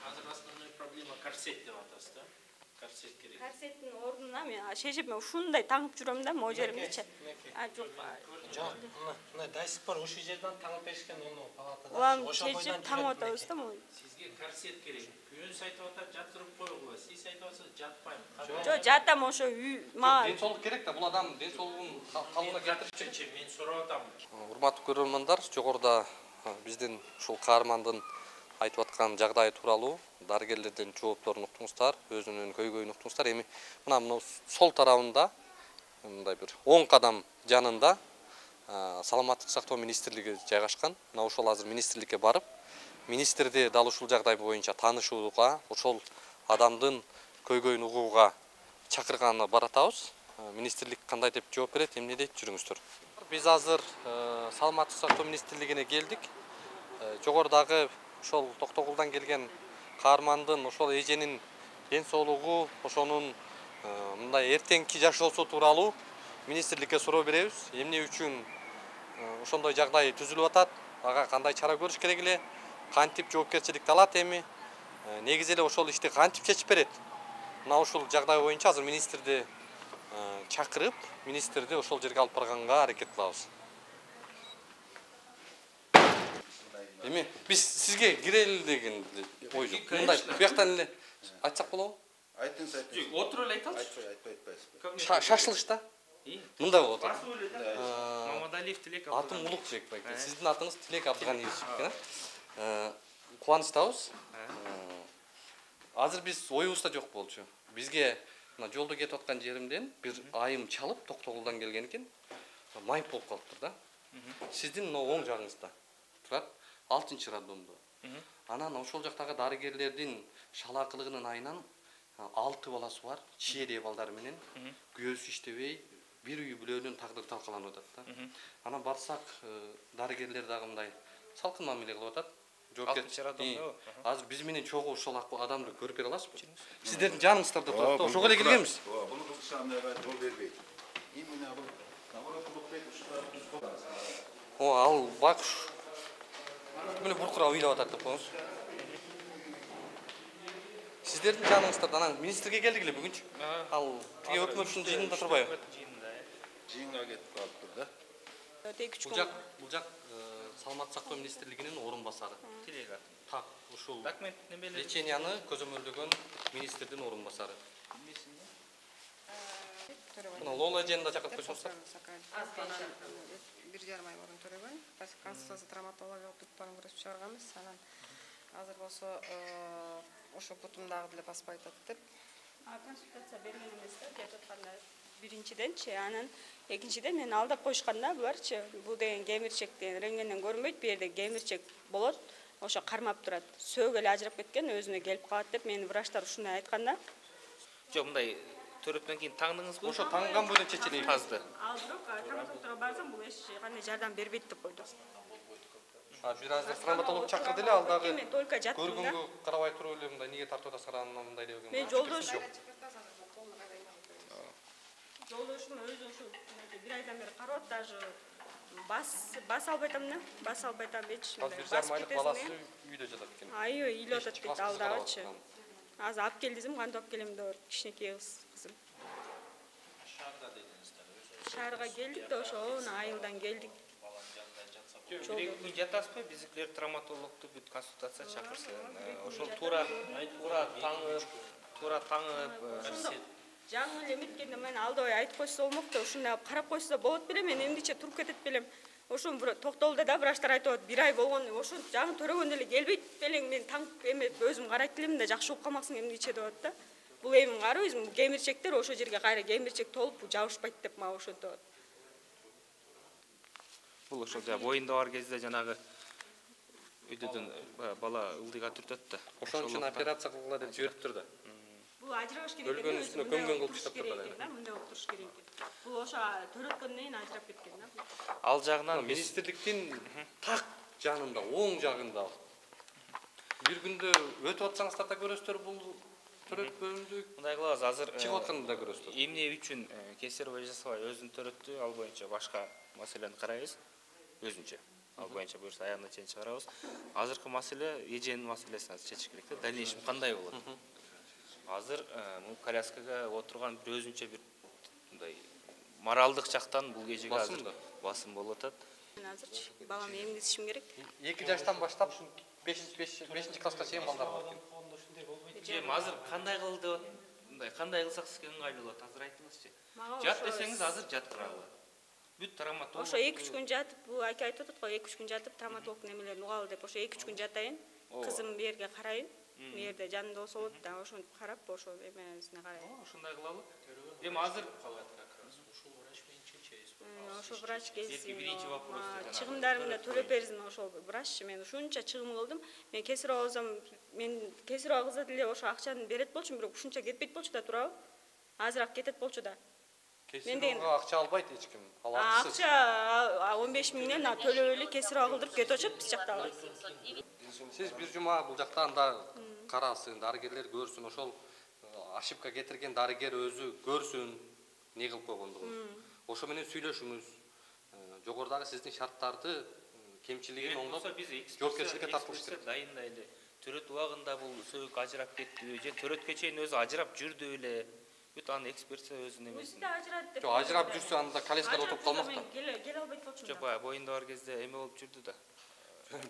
Азыр основной проблема корсет деп атасыз да. Корсет керек. Корсеттин ордуна мен шешип мен ушундай таңып жүрөм да, могу жеримдечи. Жок. Жок, мына до сих пор ушул жерден таңып беришкен ону палатада. Улам чечип таңып атабыз да могу. Сизге корсет керек. Күйөөңүз айтып атат, жатырып койгула. Сиз айтып атасыз, жатпайм. Жок, жатам ошо үй, мага Ден соолук керек да, бул адам ден соолугун калыбына келтирипчи. Мен сурап атам. Урматтуу көрөрмандар, жогоруда биздин ушул каармандын айтып аткан жагдайы тууралуу дарыгерлердин жоопторун уктуңуздар, өзүнүн көйгөйүн уктуңуздар. Эми мына сол тарабында мындай бир 10 кадам жанында саламаттык сактоо министрлиги жайгашкан. Мына ошол азыр министрликке барып, министрди дал ушул жагдай боюнча таанышууга, ошол адамдын көйгөйүн угууга чакырганы баратабыз. Министрлик кандай деп жооп берет, эмне дейт, жүрүңүздөр. Биз азыр саламаттык сактоо министрлигине келдик. Жогорудагы ошол Токтогулдан келген каармандын, ошол эженин ден соолугу, ошонун мындай эртеңки жашоосу тууралуу министрликке суроо беребиз. Эмне үчүн ошондой жагдай түзүлүп атат, ага кандай чара көрүш керек эле, кантип жоопкерчиликти алат эми, негизи эле ошол ишти кантип чечип берет. Мына ушул жагдай боюнча азыр министрди чакырып, министрди ошол жерге алып барганга аракет кылабыз. Эми биз сизге кирели деген ой жок. Мындай бияктан эле айтсак болобу? Айтыңыз, айтыңыз. Жок, отуруп эле айталычы. Айтпайсыз. Шашылышта? Мындай болот. Мамадалиев Тилек Атым Улукбек байке. Сиздин атыңыз Тилек Абдыганиевич экен. Кубанычтабыз. Азыр биз оюбузда жок болчу. Бизге мына жолдо кетип аткан жеримден бир айым чалып, Токтогулдан келген экен. Майып болуп калыптыр да. Сиздин мына оң жагыңызда турат 6-роддомдо. Анан ошол жактагы дарыгерлердин шалаакылыгынын айынан 6 баласы бар, чиери балдары менен күйөөсү иштебей, бир үй бүлөнүн тагдыры талкаланып атат да. Анан барсак, дарыгерлер дагы мындай салкын мамиле кылып атат. Жоопкерчилик. Азыр биз менен чогуу ошол адамды көрүп бере аласызбы? Сиздердин жаныңыздарда турат да, ошого эле келгенбиз. Буну кылышкандайга жол бербейт. Именно бул наоборот Улукбек ушуларды Ал бак мына буркурап ыйлап атат деп коюңуз. Сиздердин жаныңыздарда анан министрге келдик эле бүгүнчү. Ал тиги өкмөттүн жыйынында турбайбы? жыйынга кетип калыптыр да. Бул жак саламаттык сактоо министрлигинин орун басары. Тилек ат. Так, ушул Документ немелер? леченияны көзөмөлдөгөн министрдин орун басары. Мына Лола эжени чакырып койсоңуздар. 1,5 ай мурун төрөгөн. Консультация травматологиялык бүткөнүн көрүп чыгарганбыз. Анан азыр болсо ошо бутумдагы деле баспай атат деп. Консультация берген эмес да, деп атканда биринчиденчи, анан экинчиден мен алдап коюшканда буларчы, бул деген кемирчек деген рентгенден көрүнбөйт, бу жерде кемирчек болот, ошо кармап турат. Сөөгө эле ажырап кеткен, өзүнө келип калат деп мени врачтар ушундай айтканда. Жок, мындай төрөптөн кийин таңдыңызбы? Ошо таңган бойдон чечилеби? Тазды. Ал бирок травматологко барсам бул эч кандай жардам бербейт деп койду. Бир азыр травматолог чакырды эле, ал дагы Мен только жаттым да. көргөнгө карабай туруп эле мындай неге тартып атасыңар анан мындай деген. Мен жолдошум өзү ошо бир айдан бери карап атат, даже бас албай атам да, бас албай атам эч. Азыр 1,5 айлык баласы үйдө жатат экен. Аябай ыйлап атат дейт ал дагычы. Азыр алып кел десем, кантип алып келем деп кичинекей кызым. Шаарда дедиңиздер. Шаарга келдик да, ошо айылдан келдик. Күн жатасызбы? Биздикилер травматологду бүт консультация чакырсын. Ошол туура таңып, жаңы эле эметкенде мен алдыбай айтып койсо болмок да ушундай карап койсо болот белем, мен эмдиче туруп кетет белем. Ошон токтолду да врачтар айтып атат, 1 ай болгон, ошо жаңы төрөгөндө эле келбейт белең, мен таңып эме өзүм карайт элем да жакшы болуп калмаксың эмдиче деп атат да. Бул эми карабайсың, бул кемирчектер ошо жерге кайра кемирчек толуп жабышпайт деп мага ошентип атат. Бул ошол боюнда бар кезде жанагы үйдөдөн бала ылдыйга түртөт да. Ошон үчүн операция кылгыла деп жибериптир да. Бул ажырабаш керек экен. Өлгөн үстүнө көмгөн кылып таштап турду да. Мындай болуп туруш керек экен. Бул ошо төрөткөндөн кийин ажырап кеткен да. Ал жагынан министрликтин так жанында, оң жагында. Бир күндө өтүп атсаңыздар да көрөсүздөр бул төрөткөндү. Мындай кылабыз, азыр чыгып атканда да көрөсүздөр. Эмне үчүн кесаревый жасабай өзүн төрөттү, ал боюнча башка маселени карайбыз. Өзүнчө. Ал боюнча буюрса аягына чейин чыгарабыз. Азыркы маселе эженин маселесин чечиш керек да. Дальнейшем кандай болот? Азыр бул коляскага отурган бир өзүнчө бир мындай моралдык жактан бул эжеге азыр басым болуп атат. Мен азыр баламды эмгизишим керек. 2 жаштан баштап 5-5 класска чейин балдар бар экен. Эми азыр кандай кылды? Мындай кандай кылсак сизге ыңгайлуу болот? Азыр айтыңызчы. Жат десеңиз азыр жаттыралы. Бүт травматолог. Ошо 2-3 күн жатып, бул ака айтып атат го, 2-3 күн жатып травматологдун эмелерин угалы деп, ошо 2-3 күн жатайын. Кызым бу жерге карайын. Бу жерде жанында болсо болот да, ошентип карап, ошо эмесине карайын. Ошондой кылалы. Эми азыр ошо врач келсин. Биринчи вопрос. Чыгымдарымды төлөп берсин ошол врач. Мен ушунча чыгым кылдым. Мен кесарево алсам, мен кесарево кылса деле ошо акчаны берет болчумун, бирок ушунча кетпейт болчу да, туурабы? Азыраак кетет болчу да. Кесаревого акча албайт эч ким. Акча 15 миңден төлөп эле кесарево кылдырып кетип атышат биз жактагы. Сиз бир жума бул жакта анда карасын, дарыгерлер көрсүн, ошол ошибка кетирген дарыгер өзү көрсүн, не кылып койгондугун. Ошо менен сүйлөшүңүз. Жогорудагы сиздин шарттарды кемчилигин оңдоп, жоопкерчиликке тартылыш керек. Дайындайлы. Төрөт убагында бул сөйүк ажырап кеттиби же төрөткө чейин өзү ажырап жүрдү беле? Бүт аны экспертия өзүнүн эмесин. Жок, ажырап жүрсө анда колескада отуруп калмак да. Келе албайт болчумун. Жок, боюнда бар кезде эме болуп жүрдү да.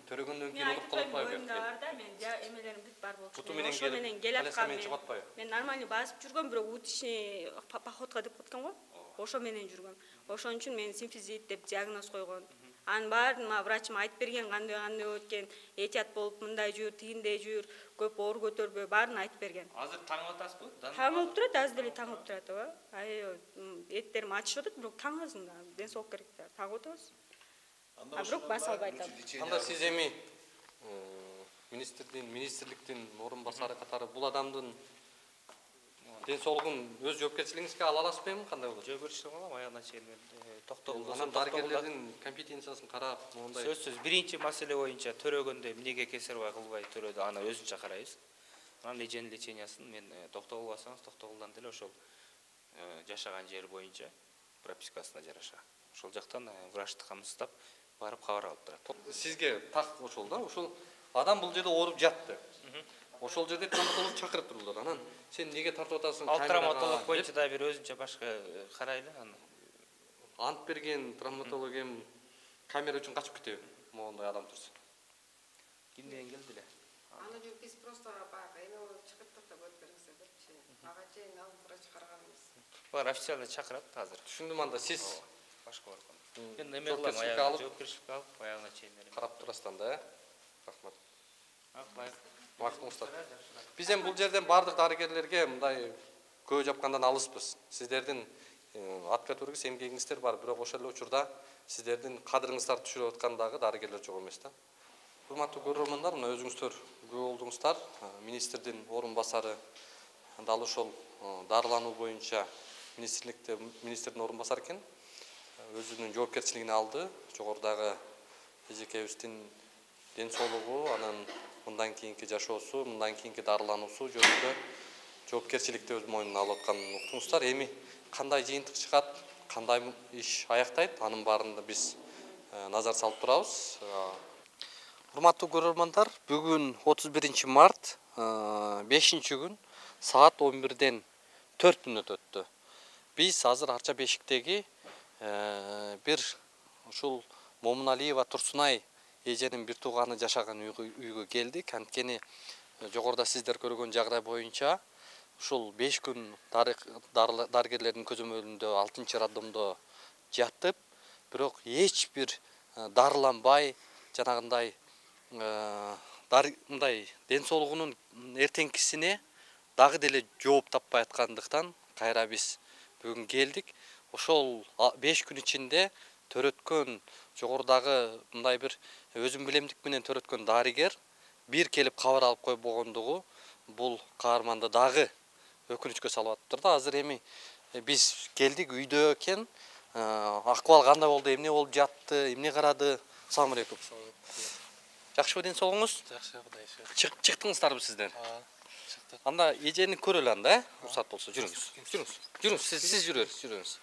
Төрөгөндөн кийин отуруп калып койбойт. Боюнда бар да, мен эмелерим бүт бар болчу. Ошо менен келаткан мен нормально басып жүргөм, бирок утичный походка деп коткон го. Ошо менен жүргөм. Ошон үчүн мен симфизит деп диагноз койгон. Анын баарын врачым айтып берген, кандай өткөн, этият болуп мындай жүр, тигиндей жүр, көп оор көтөрбө, баарын айтып берген. Азыр таңып атасызбы? Таңып турат, азыр деле таңып турат, ооба. Эттерим ачышып атат, бирок таңасың да, ден соолук керек да. Тагып атабыз. Бирок баса албай атам. Анда сиз эми министрликтин орун басары катары бул адамдын ден соолугун өз жоопкерчилигиңизге ала аласызбы эми, кандай болот? Жоопкерчилик алам, аягына чейин токтогул. Анан дарыгерлердин компетенциясын карап, мондай. Сөзсүз биринчи маселе боюнча төрөгөндө эмнеге кесаревой кылбай төрөдү, аны өзүнчө карайбыз. Анан эженин лечениясын мен токтогул басаңыз, токтогулдан деле ошол жашаган жери боюнча пропискасына жараша. Ошол жактан врачты камсыздап барып кабар алып турат. Сизге так ошол да, ошол адам бул жерде ооруп жатты. Ошол жерде травматолог чакырып турдулар. Анан сен неге тартып атасың? Ал травматолог боюнча да бир өзүнчө башка карайлы аны. Ант берген травматолог эми камера үчүн качып кетеби? Моундай адам турса. Кимден келди эле? Аны жок, биз просто баягы эме болуп чыгып да көрүп бериңиздер депчи. Ага чейин алып врач караганбыз. Бар официально чакырат азыр. Түшүндүм, анда сиз башка барган. Мен эме кылам, аягына жоопкерчилик алып, аягына чейин берем. Карап турасыздар да, рахмат. Вакытыңызда. Биз эми бул жерден бардык дарыгерлерге мындай көө жапкандан алыспыз. Сиздердин адвокатурагыз, эмгегиңиздер бар, бирок ошол эле учурда сиздердин кадырыңыздарды түшүрүп аткан дагы дарыгерлер жок эмес да. Урматтуу көрөрмандар, мына өзүңүздөр күбө болдуңуздар. Министрдин орун басары дал ошол дарылануу боюнча министрдин орун басары экен. Өзүнүн жоопкерчилигин алды. Жогорудагы эжекебиздин ден соолугу, анан мындан кийинки жашоосу, мындан кийинки дарылануусу жөнүндө жоопкерчиликти өз мойнуна алып атканын уктуңуздар. Эми кандай жыйынтык чыгат, кандай иш аяктайт, анын баарында биз назар салып турабыз. Урматтуу көрөрмандар, бүгүн 31 март 5-күн саат 11-ден 4 мүнөт өттү. Биз азыр Арча Бешиктеги бир ушул Момуналиева Турсунай эженин бир тууганы жашаган үйгө келдик. Анткени жогоруда сиздер көргөн жагдай боюнча ушул 5 күн дарыгерлердин көзөмөлүндө 6-радомдо жатып, бирок эч бир дарыланбай, жанагындай мындай ден соолугунун эртеңкисине дагы деле жооп таппай аткандыктан кайра биз бүгүн келдик. Ошол 5 күн ичинде төрөткөн жогорудагы мындай бир өзүм билемдик менен төрөткөн дарыгер бир келип кабар алып койбогондугу бул каарманды дагы өкүнүчкө салып атыптыр да. Азыр эми биз келдик, үйдө экен. Акыбал кандай болду, эмне болуп жатты, эмне карады? Assalamu alaikum. Жакшыбы ден соолугуңуз? Жакшы, Кудай шүгүр. Чыктыңыздарбы сиздер? Чыктык. Анда эжени көрөлү анда, уруксат болсо. Жүрүңүз. Сиз жүрөңүз.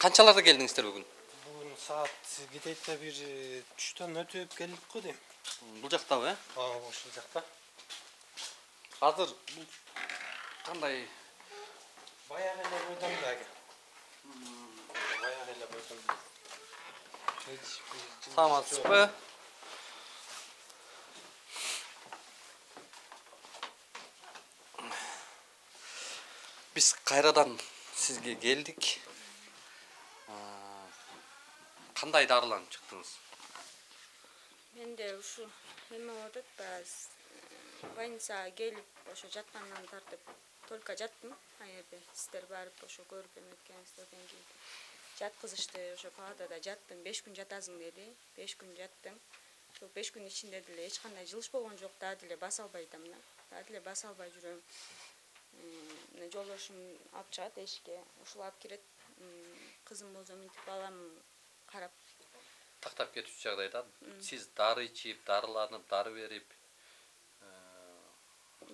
Канчаларда келдиңиздер бүгүн? Бүгүн саат кетейте бир 3төн өтүп келдик го дейм. Бул жактабы, Ошол жакта. Азыр бул кандай? Баягы эле бойдон дагы. Баягы эле бойдон. Саламатсызбы? Биз кайрадан сизге келдик. Кандай дарыланып чыктыңыз? Менде ушу эме болуп атат, больницага келип, ошо жаткандан тартып, только жаттым. Аерде сиздер барып ошо көрүп эметкениңизден кийин жаткызышты, ошо палатада жаттым. 5 күн жатасың деди. 5 күн жаттым. Ошол 5 күн ичинде деле эч кандай жылыш болгон жок, дагы деле баса албай атам да. Дагы деле баса албай жүрөм. Жолдошум алып чыгат эшикке, ушул алып кирет. Кызым болсо мынтип балам карап Тактап кетүүчү жагдайда сиз дары ичип, дарыланып, дары берип?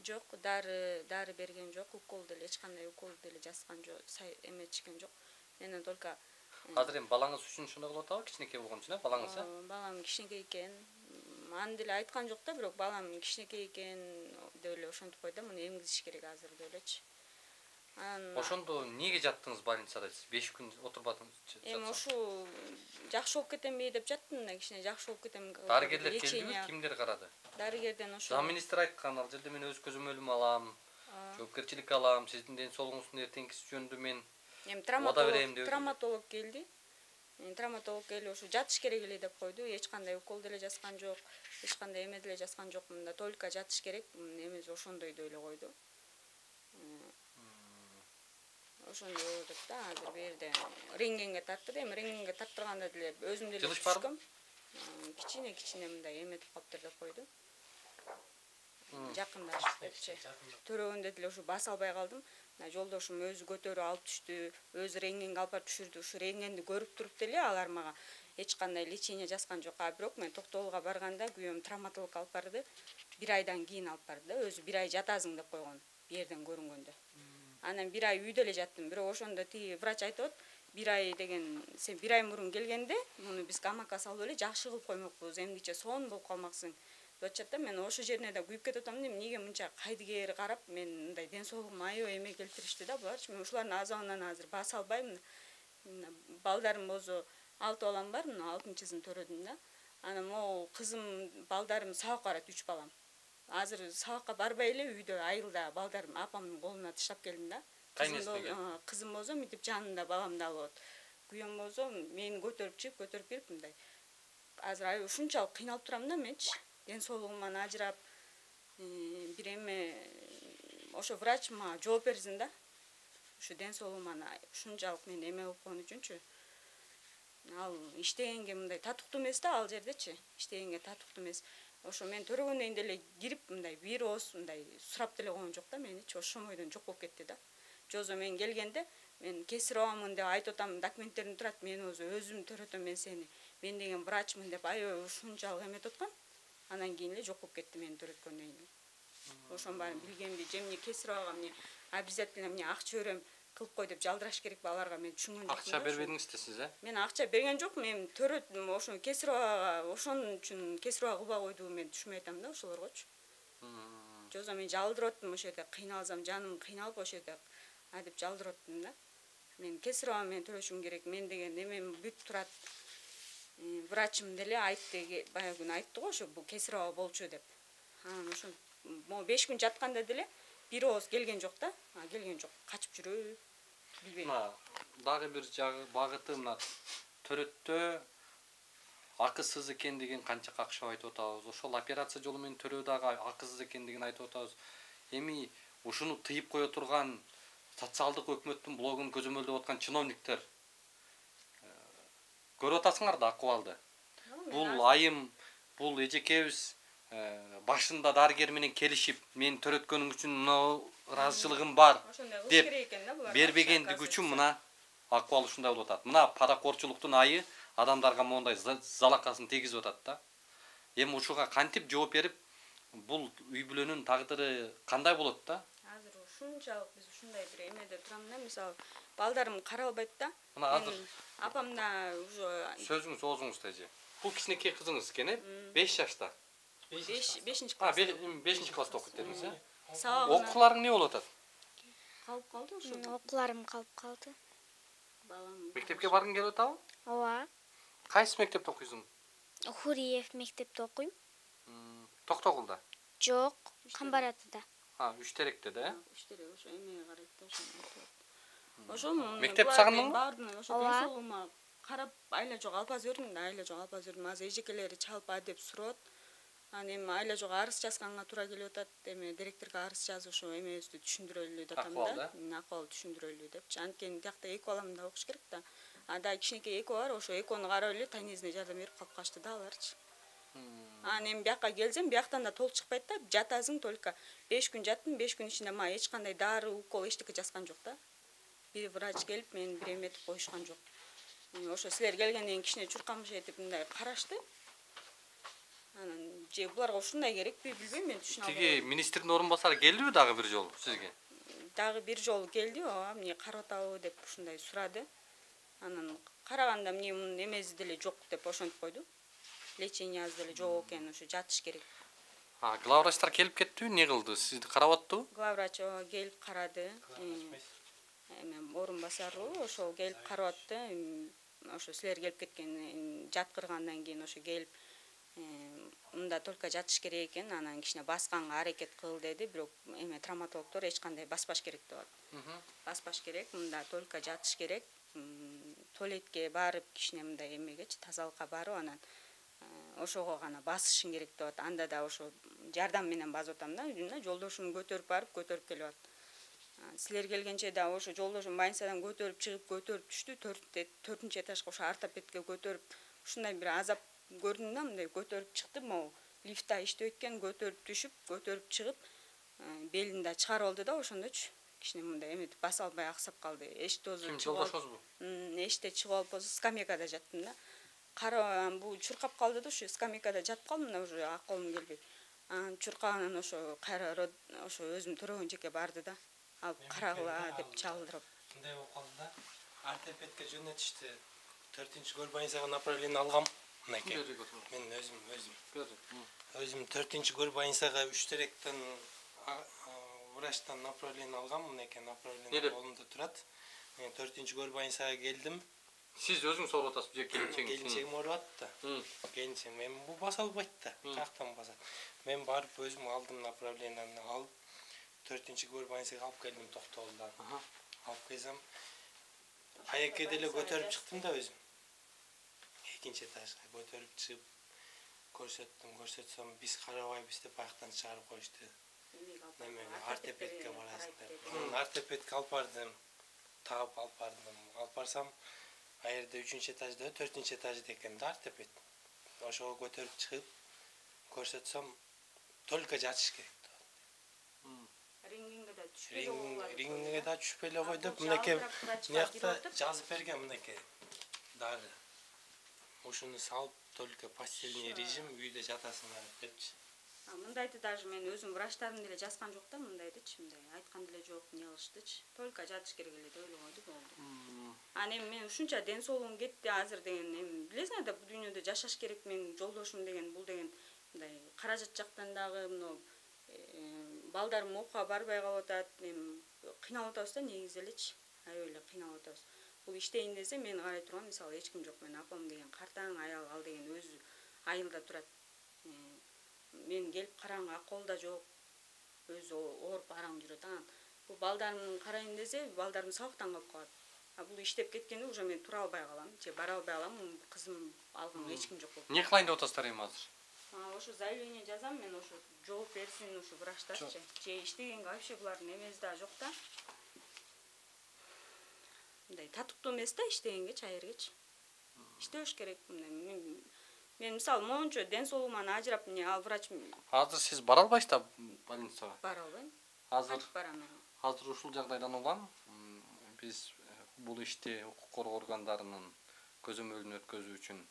Жок, дары берген жок, укол деле эч кандай укол деле жазган жок, эметишкен жок. Менен только Азыр эми балаңыз үчүн ушундай болуп атабы? Кичинекей болгон үчүн, балаңыз, балам кичинекей экен. Аны деле айткан жок да, бирок балам кичинекей экен деп эле ошентип койду да, муну эмгизиш керек азыр деп элечи. Ошондо эмнеге жаттыңыз больницада? 5 күн отурбадыңыз? Эми ушул жакшы болуп кетемби деп жаттым да, кичине жакшы болуп кетем. Дарыгерлер келдиби? Кимдер карады? Дарыгерден ошо. Замминистр айткан, ал жерде мен өз көзөмөлүмө алам, жоопкерчилик алам, сиздин ден соолугуңуздун эртеңкиси жөнүндө мен травматолог келди. Травматолог келип ошо жатыш керек эле деп койду. Эч кандай укол деле жазган жок, эч кандай эме деле жазган жок. Мында только жатыш керек. Эмеси ошондой деп эле койду. Ошондой болуп атат да, азыр бу жерде рентгенге тарттырды. Эми рентгенге тарттырганда деле өзүм деле түшкөм. Кичине мындай эметип калыптыр деп койду. Жакындашып депчи. Төрөгөндө деле ушу баса албай калдым. Жолдошум өзү көтөрүп алып түштү, өзү рентгенге алып барып түшүрдү. Ушу рентгенди көрүп туруп деле алар мага эч кандай лечение жазган жок. Бирок мен Токтогулга барганда күйөөм травматолог алып барды. 1 айдан кийин алып барды да, өзү 1 ай жатасың деп койгон, бу жерден көрүнгөндө. Анан 1 ай үйдө эле жаттым. Бирок ошондо тиги врач айтып атат, 1 ай деген, сен 1 ай мурун келгенде, муну биз гамакка салып эле жакшы кылып коймокпуз, эмгиче сонун болуп калмаксың. Атат да, мен ошол жерине да күйүп кетип атам. Эмнеге мынча кайдыгер карап, мен мындай ден соолугума аябай эме келтиришти да буларчы. Мен ушулардын азабынан азыр баса албайм. Балдарым болсо 6 балам бар, 6-чысын төрөдүм да. Анан могу кызым, балдарым сабакка барат, 3 балам. Азыр сабакка барбай эле үйдө айылда балдарым апамдын колуна таштап келдим да. Кызым болсо мынтип жанында баламды алып атат. Күйөөм болсо мени көтөрүп чыгып, көтөрүп берип мындай. Азыр аябай ушунчалык кыйналып турам да менчи. Ден соолугуман ажырап, бир эме ошо врач мага жооп берсин да. Ушу ден соолугуман ушунчалык мен эме болуп койгон үчүнчү. Ал иштегенге мындай татыктуу эмес да, ал жердечи. Иштегенге татыктуу эмес. Ошо мен төрөгөндөн деле кирип мындай бир ооз мындай сурап деле койгон жок да меничи. Ошо бойдон жок болуп кетти да. Жозо мен келгенде мен кесиробамын деп айтып атам, документтерим турат, мен өзүм төрөтөм мен сени. Мен деген врачмын деп аябай ушунчалык эметип аткан. Анан кийин эле жок болуп кетти мен төрөткөндөн кийин. Ошонун баарын билгенби, же эмне кесиробага мне обязательно мне акча берем кылып кой деп жалдыраш керекпи аларга, мен түшүнгөн жокмун. Акча бербедиңиз да сиз, Мен акча берген жок, мен төрөттүм, ошо кесиробага, ошон үчүн кесироба кылбай койду, мен түшүнбөй атам да ошолоргочу. Жозо мен жалдырып аттым ошо жерде, кыйналсам жаным кыйналып ошо жерде деп жалдырып аттым да. Мен кесироба мен төрөшүм керек, мен деген эмем бүт турат. Врачым деле айтты, баягы күнү айтты го ошо бул кесироба болчу деп. Анан ошо 5 күн жатканда деле бир ооз келген жок да. Келген жок. Качып жүрөбү билбейм. Дагы бир жагы багыты мына төрөттө акысыз экендигин канча какшап айтып атабыз. Ошол операция жолу менен төрөө дагы акысыз экендигин айтып атабыз. Эми ушуну тыйып кое турган социалдык өкмөттүн блогун көзөмөлдөп аткан чиновниктер көрүп атасыңар да акыбалды. Бул айым, бул эжекебиз башында дарыгер менен келишип, мен төрөткөнүң үчүн мына ыраазычылыгым бар деп бербегендиги үчүн мына акыбал ушундай болуп атат. Мына паракорчулуктун айы адамдарга мондай залакасын тийгизип атат да. Эми ушуга кантип жооп берип, бул үй бүлөнүн тагдыры кандай болот да? Азыр ушунчалык биз ушундай бир эмеде турам да, мисалы, балдарым каралбайт да. Мына азыр апам да уже сөзүңүз оозуңузда эже. Бул кичинекей кызыңыз экен, 5 жашта. 5-нчи класс. 5-нчи класста окуйт дедиңиз, э? Окууларың эмне болуп атат? Калып калды ошо. Окууларым калып калды. Балам. Мектепке баргың келип атабы? Ооба. Кайсы мектепте окуйсуң? Хуриев мектепте окуйм. Токтогулда? Жок, Камбаратыда. 3 теректе да? 3 терек ошо эмеге карайт да, ошо. Ошо мектеп сагындыңбы? Бардым, ошо пенсионума карап, айла жок алпа жүрдүм да, айла жок алпа жүрдүм. Азыр эжекелери чалып деп сурат. Анан эми айла жок арыз жазганга туура келип атат. Эми директорго арыз жазып ошо эмебизди түшүндүрөлү деп атам да. Акыбал түшүндүрөлү депчи. Анткени тиякта 2 балам да окуш керек да. Ада кичинекей 2 бар, ошо 2-ны карап эле тайнезине жардам берип калып калышты да аларчы. Анан эми бияка келсем, бияктан да толук чыкпайт да. Жатасың только 5 күн жаттым, 5 күн ичинде мага эч кандай дары, укол эчтеке жазган жок да. Бир врач келип мени бир эметип коюшкан жок. Ошо силер келгенден кийин кичине чуркамыш этип мындай карашты. Анан же буларга ушундай керекпи, билбейм, мен түшүнө албайм. Тиги министрдин орун басары келдиби дагы бир жолу сизге? Дагы бир жолу келди, эмне карап атабы деп ушундай сурады. Анан караганда эмне мунун эмеси деле жок деп ошентип койду. Лечениясы деле жок экен, ошо жатыш керек. Главврачтар келип кеттиби, эмне кылды? Сизди карап аттыбы? Главврач келип карады. Орун басары ошол келип карап атты. Ошо силер келип кеткен жаткыргандан кийин ошо келип мында только жатыш керек экен, анан кичине басканга аракет кыл деди, бирок травматологдор эч кандай баспаш керек деп атты. Баспаш керек, мында только жатыш керек. Туалетке барып, кичине мындай эмегечи, тазалыкка барып, анан ошого гана басышың керек деп атты. Анда да ошо жардам менен басып атам да, жолдошум көтөрүп барып, көтөрүп келип атты. Силер келгенче да ошо жолдошум больницадан көтөрүп чыгып, көтөрүп түштү, 4-нчи этажга ошо ортопедке көтөрүп, ушундай бир азап көрдүм да, мындай көтөрүп чыкты, могу лифта иштеп экен, көтөрүп түшүп, көтөрүп чыгып, белин да чыгарып алды да, ошондочу. Кичине мындай эметип баса албай аксап калды. Эч дозу чыгып. Ким, жолдошуңузбу? Эште чыгып алып болсо скамейкада жаттым да. Карап, бул чуркап калды да, ушу скамейкада жатып калдым да, уже акылым келбей. Чуркаганан ошо кайра ошо өзүм төрөгөн жеке барды да. Алып карагыла деп чалдырып. Мындай болуп калды да. Ортопедке жөнөтүштү. 4-нчи горбаницага направление алгам. Мынакей. Мен өзүм 4-нчи горбаницага 3 теректен врачтан направление алгам. Мынакей направление колумда турат. Мен 4-нчи горбаницага келдим. Сиз өзүңүз ооруп атасыз, же келинчегиңиз? Келинчегим ооруп атты. Келинчегим, мен бул баса албайт да. Каяктан басат. Мен барып өзүм алдым направлениени алып 4-нчи горбаницага алып келдим Токтогулдан. Алып келсем, аякке деле көтөрүп чыктым да өзүм. 2-нчи этажга көтөрүп чыгып көрсөтсөм, биз карабайбыз деп аяктан чыгарып коюшту. Немеге ортопедке барасың. Ортопедке алып бардым. Таап алып бардым. Алып барсам, аерде 3-нчи этажда, 4-нчи этажда экен да ортопед. Ошого көтөрүп чыгып көрсөтсөм, только жатыш керек. Рингге да түшпөй эле кой деп, мынакей мыякта жазып берген, мынакей дары. Ушуну салып, только постельный режим үйдө жатасыңар депчи. Мындайды даже мен өзүм врачтарым деле жазган жок да, мындайдычы, мындай айткан деле жок, эмне кылыштычы. Только жатыш керек эле деп ойлогойду, болду. Анан эми мен ушунча ден соолугум кетти азыр деген, эми билесиңер да, бул дүйнөдө жашаш керек, менин жолдошум деген, бул деген мындай каражат жактан дагы мына балдарым окууга барбай калып атат, эми кыйналып атабыз да негизи элечи. Аябай эле кыйналып атабыз. Бул иштейин десе мени карай турган мисалы эч ким жок. Мен апам деген картаң аял, ал деген өзү айылда турат. мен келип караң акыбалы да жок. Өзү ооруп араң жүрөт. Анан бул балдарымдын карайын десе, балдарым сабактан калып калат. А бул иштеп кеткенде уже мен тура албай калам, же бара албай калам, кызым алган эч ким жок болуп. Не кылайын деп атасыздар эми азыр? Ошо заявление жазам мен, ошо жооп берсин ошо врачтарчы. Же иштегенге вообще булардын эмеси да жок да. Мындай татыктуу эмес да иштегенге, чайыргыч. Иштеш керек. Мен мисалы моунчу ден соолугуман ажырап, ал врач Азыр сиз бара албайсыз да больницага? бара албайм. Азыр барам. Азыр ушул жагдайдан улам биз бул ишти укук коргоо органдарынын көзөмөлүнө өткөзүү үчүн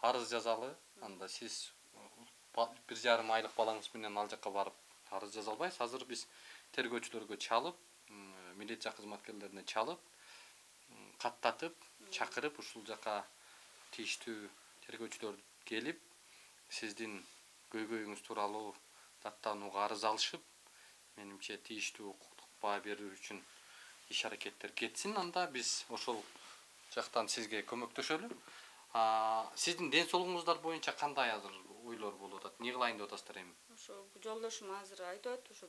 арыз жазалы. Анда сиз 1,5 айлык балаңыз менен ал жакка барып арыз жаза албайсыз. Азыр биз тергөөчүлөргө чалып, милиция кызматкерлерине чалып, каттатып, чакырып ушул жака тийиштүү тергөөчүлөр келип, сиздин көйгөйүңүз тууралуу даттанууга арыз алышып, менимче тийиштүү укуктук баа берүү үчүн иш аракеттер кетсин. Анда биз ошол жактан сизге көмөктөшөлү. Сиздин ден соолугуңуздар боюнча кандай азыр ойлор болуп атат? Не кылайын деп атасыздар эми? Ошо жолдошум азыр айтып атат, ошо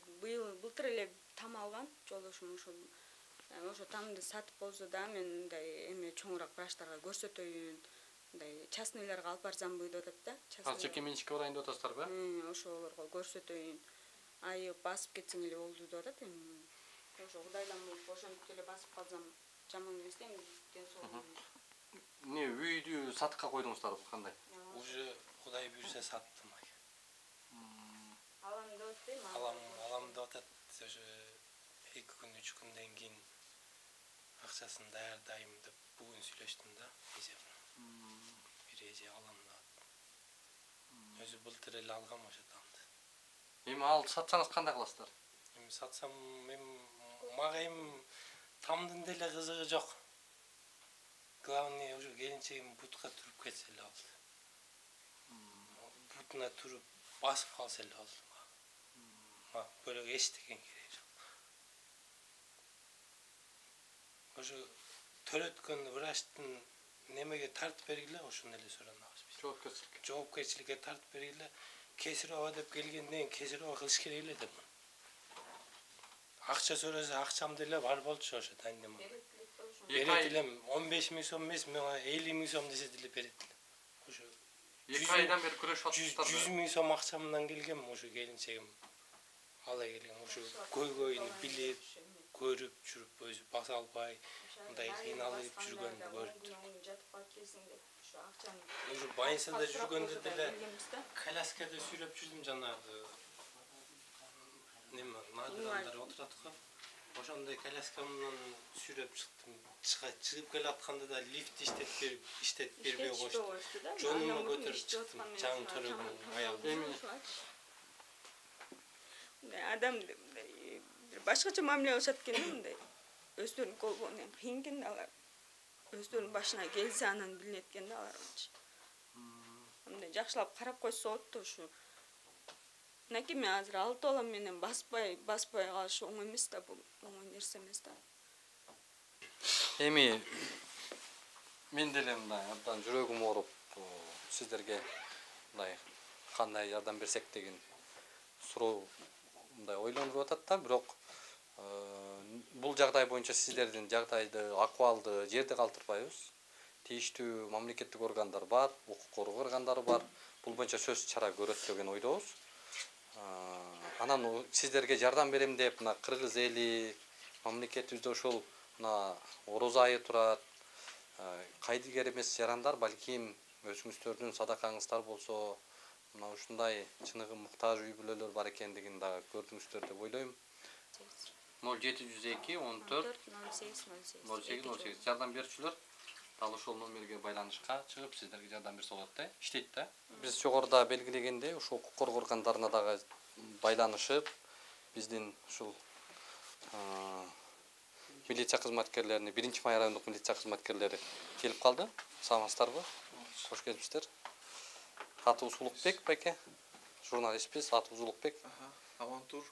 былтыр эле там алган жолдошум, ошо тамды сатып болсо да мен мындай эме чоңураак врачтарга көрсөтөйүн, мындай частныйларга алып барсамбы деп атат да. Жеке менчикке барайын деп атасыздарбы? Ошолорго көрсөтөйүн. Айып басып кетсең эле болду деп атат эми. Ошо Кудайдан болуп ошентип эле басып калсам жаман эмес да эми ден соолугум. Не үйдү сатыкка койдуңуздарбы кандай? Уже Кудай буйрса саттым. Алам деп атпайм. Алам деп атат. Ошо 2 күн 3 күндөн кийин акчасын даярдайм деп бүгүн сүйлөштүм да. Бир эже алам деп. Өзү былтыр эле алгам ошо тамды. Эми ал сатсаңыз кандай кыласыздар? Эми сатсам мага эми тамдын деле кызыгы жок. Главное уже келинчегим бутка туруп кетсе эле болду. Бутуна туруп басып калса эле болду. Бөлөк эчтеген кереги жок. Ошо төлөткөн врачтын немеге тартып бергиле, ошону эле суранабыз биз. Жоопкерчиликке тартып бергиле. Кесирово деп келгенден кесирово кылыш керек эле деп. Акча сураса акчамды эле бар болчу ошо тандем. Берет элем 15 000 сом эмес, мага 50 000 сом десе деле берет элем. Ошо 2 айдан бери күрөшүп атыптар. 100 000 сом акчамдан келгем, ошо келинчегим алай келген, ошо көйгөйүн билип, көрүп жүрүп өзү баса албай, мындай кыйналып жүргөндү көрдү. Ошо больницада жүргөндө деле коляскада сүйлөп жүрдүм, жанагы неме надырандар отурат го. Ошондой коляскамдан сүйлөп чыктым. Чыгып келатканда да лифт иштетип бербей кошту. Жонума көтөрүп чыктым. Жаңы төрөгүм аялым. Адам башкача мамиле кылышат экен мындай. Өздөрүнүн колуна кыйын экен алар. Өздөрүнүн башына келсе анан билинет экен да аларчы. Мындай жакшылап карап койсо болот да ушу. Мынакей мен азыр алып балам менен баспай калыш оңой эмес да, бул оңой нерсе эмес да. Эми мен деле мындай абдан жүрөгүм ооруп, сиздерге мындай кандай жардам берсек деген суроо мындай ойлонуп атат да, бирок бул жагдай боюнча сиздердин жагдайды, акыбалды жерде калтырбайбыз. Тийиштүү мамлекеттик органдар бар, укук коргоо органдары бар. Бул боюнча сөз чара көрөт деген ойдобуз. Анан сиздерге жардам берем деп мына кыргыз эли, мамлекетибизде ошол мына ороз айы турат. Кайдыгер эмес жарандар, балким өзүңүздөрдүн садакаңыздар болсо, мына ушундай чыныгы муктаж үй бүлөлөр бар экендигин дагы көрдүңүздөр деп ойлойм. 0702 14 08 жардам берүүчүлөр дал ошол номерге байланышка чыгып сиздерге жардам берсе болот да, иштейт да. Биз жогоруда белгилегендей ошол укук коргоо органдарына дагы байланышып, биздин ушул милиция кызматкерлерини, 1-Май райондук милиция кызматкерлери келип калды. Саламатсыздарбы? Кош келипсиздер. Атыбыз Улукбек байке, журналистпиз, атыбыз Улукбек. Авантур,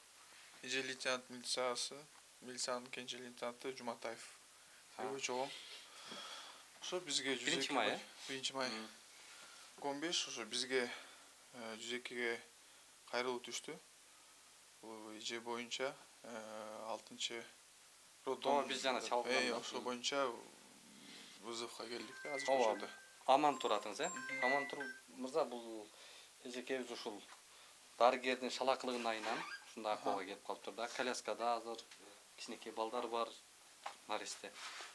эже лейтенант милициянын кенже лейтенанты Жуматаев. Чогом. Ошо бизге 1 май 15 ошо бизге 102-ге кайрылуу түштү. Бул эже боюнча 6-чы роддом биз жана чалган. Ошо боюнча вызовга келдик да азыр ошодо. Аман туратыңыз, Аман тур мырза, бул эжекебиз ушул дарыгердин шалакылыгынан ушундай акыбалга келип калыптыр да. Коляскада азыр кичинекей балдар бар, наристе.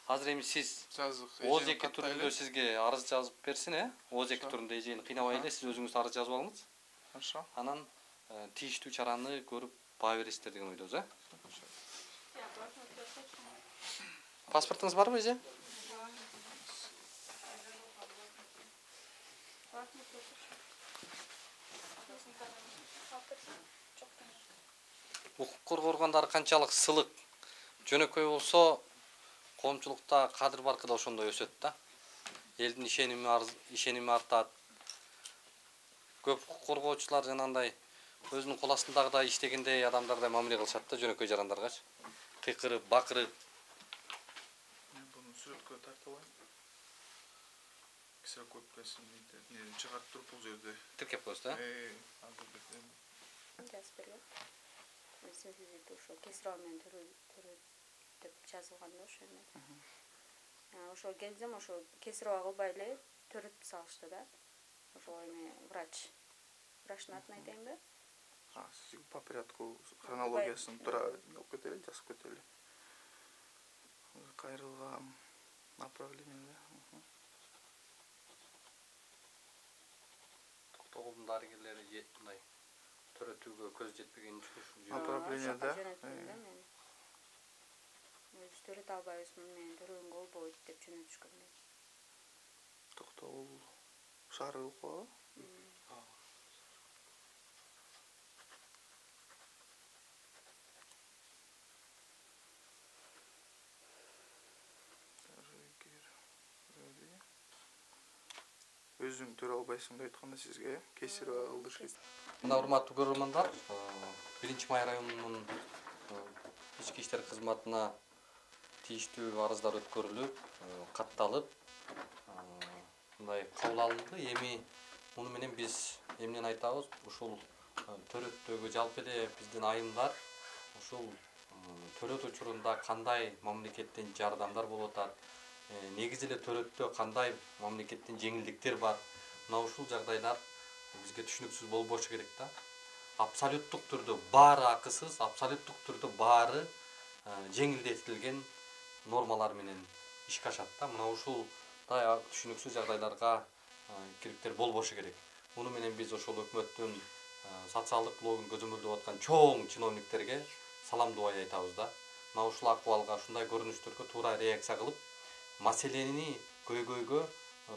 Азыр эми сиз ОЗЕК түрүндө сизге арыз жазып берсин, ОЗЕК түрүндө эжени кыйнабай эле сиз өзүңүз арыз жазып алыңыз. Хорошо. Анан тийиштүү чараны көрүп баа бересиздер деген ойдобуз, Паспортуңуз барбы, эже? Укук коргоо органдары канчалык сылык, жөнөкөй болсо, коомчулукта кадыр баркы да ошондой өсөт да. Элдин ишеними артат. Көп укук коргоочулар жанагындай өзүнүн кол астындагыдай иштегендей адамдардай мамиле кылышат да жөнөкөй жарандаргачы. Кыйкырып, бакырып. Мен буну сүрөткө тарта алайын. Кисра көпкөсүн чыгарып туруп бул жерде тиркеп коесуз да? Жазып берген. Синтезит ошо кесиро менен төрөт деп жазылган да ошо эме. Ошо келсем ошо кесиро кылбай эле төрөт салышты да. Ошо эме врач. Врачтын атын айтайынбы? Сиз по порядку хронологиясын тура алып кетели, жазып кетели. Кайрылган направление. Токтогулдун дарыгерлери мындай төрөтүүгө көз жетпеген үчүн направленияда өзү төрөт албайбыз, менен төрөгөнгө болбойт деп жөнөтүшкөн. Токтогул шаары укугу. Өзүң төрө албайсың деп айтканда сизге кесиро алдырыш керек. Мына урматтуу көрөрмандар, 1-Май районунун ички иштер кызматына тийиштүү арыздар өткөрүлүп, катталып, мындай кабыл алынды. Эми муну менен биз эмнени айтабыз? Ушул төрөттөгү жалпы эле биздин айымдар ушул төрөт учурунда кандай мамлекеттен жардамдар болуп атат, негизи эле төрөттө кандай мамлекеттен жеңилдиктер бар. Мына ушул жагдайлар бизге түшүнүксүз болбошу керек да. Абсолюттук түрдө баары акысыз, абсолюттук түрдө баары жеңилдетилген нормалар менен ишке ашат да. Мына ушулдай түшүнүксүз жагдайларга кириптер болбошу керек. Муну менен биз ошол өкмөттүн социалдык блогун көзөмөлдөп аткан чоң чиновниктерге салам дубай айтабыз да. Мына ушул акыбалга, ушундай көрүнүштөргө туура реакция кылып, маселени көйгөйгө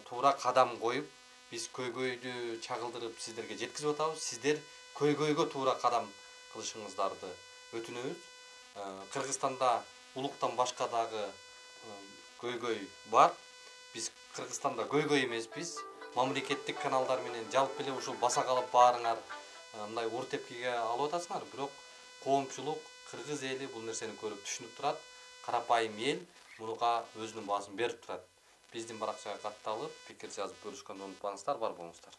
туура кадам коюп, биз көйгөйдү чагылдырып сиздерге жеткизип атабыз. Сиздер көйгөйгө туура кадам кылышыңыздарды өтүнөбүз. Кыргызстанда улуктан башка дагы көйгөй бар. Биз Кыргызстанда көйгөй эмеспиз. Мамлекеттик каналдар менен жалпы эле ушул баса калып баарыңар мындай ур тепкиге алып атасыңар, бирок коомчулук, кыргыз эли бул нерсени көрүп түшүнүп турат. Карапайым эл мунуга өзүнүн баасын берип турат. Биздин баракчага катталып, пикир жазып бөлүшкөндү унутпаңыздар, бар болуңуздар.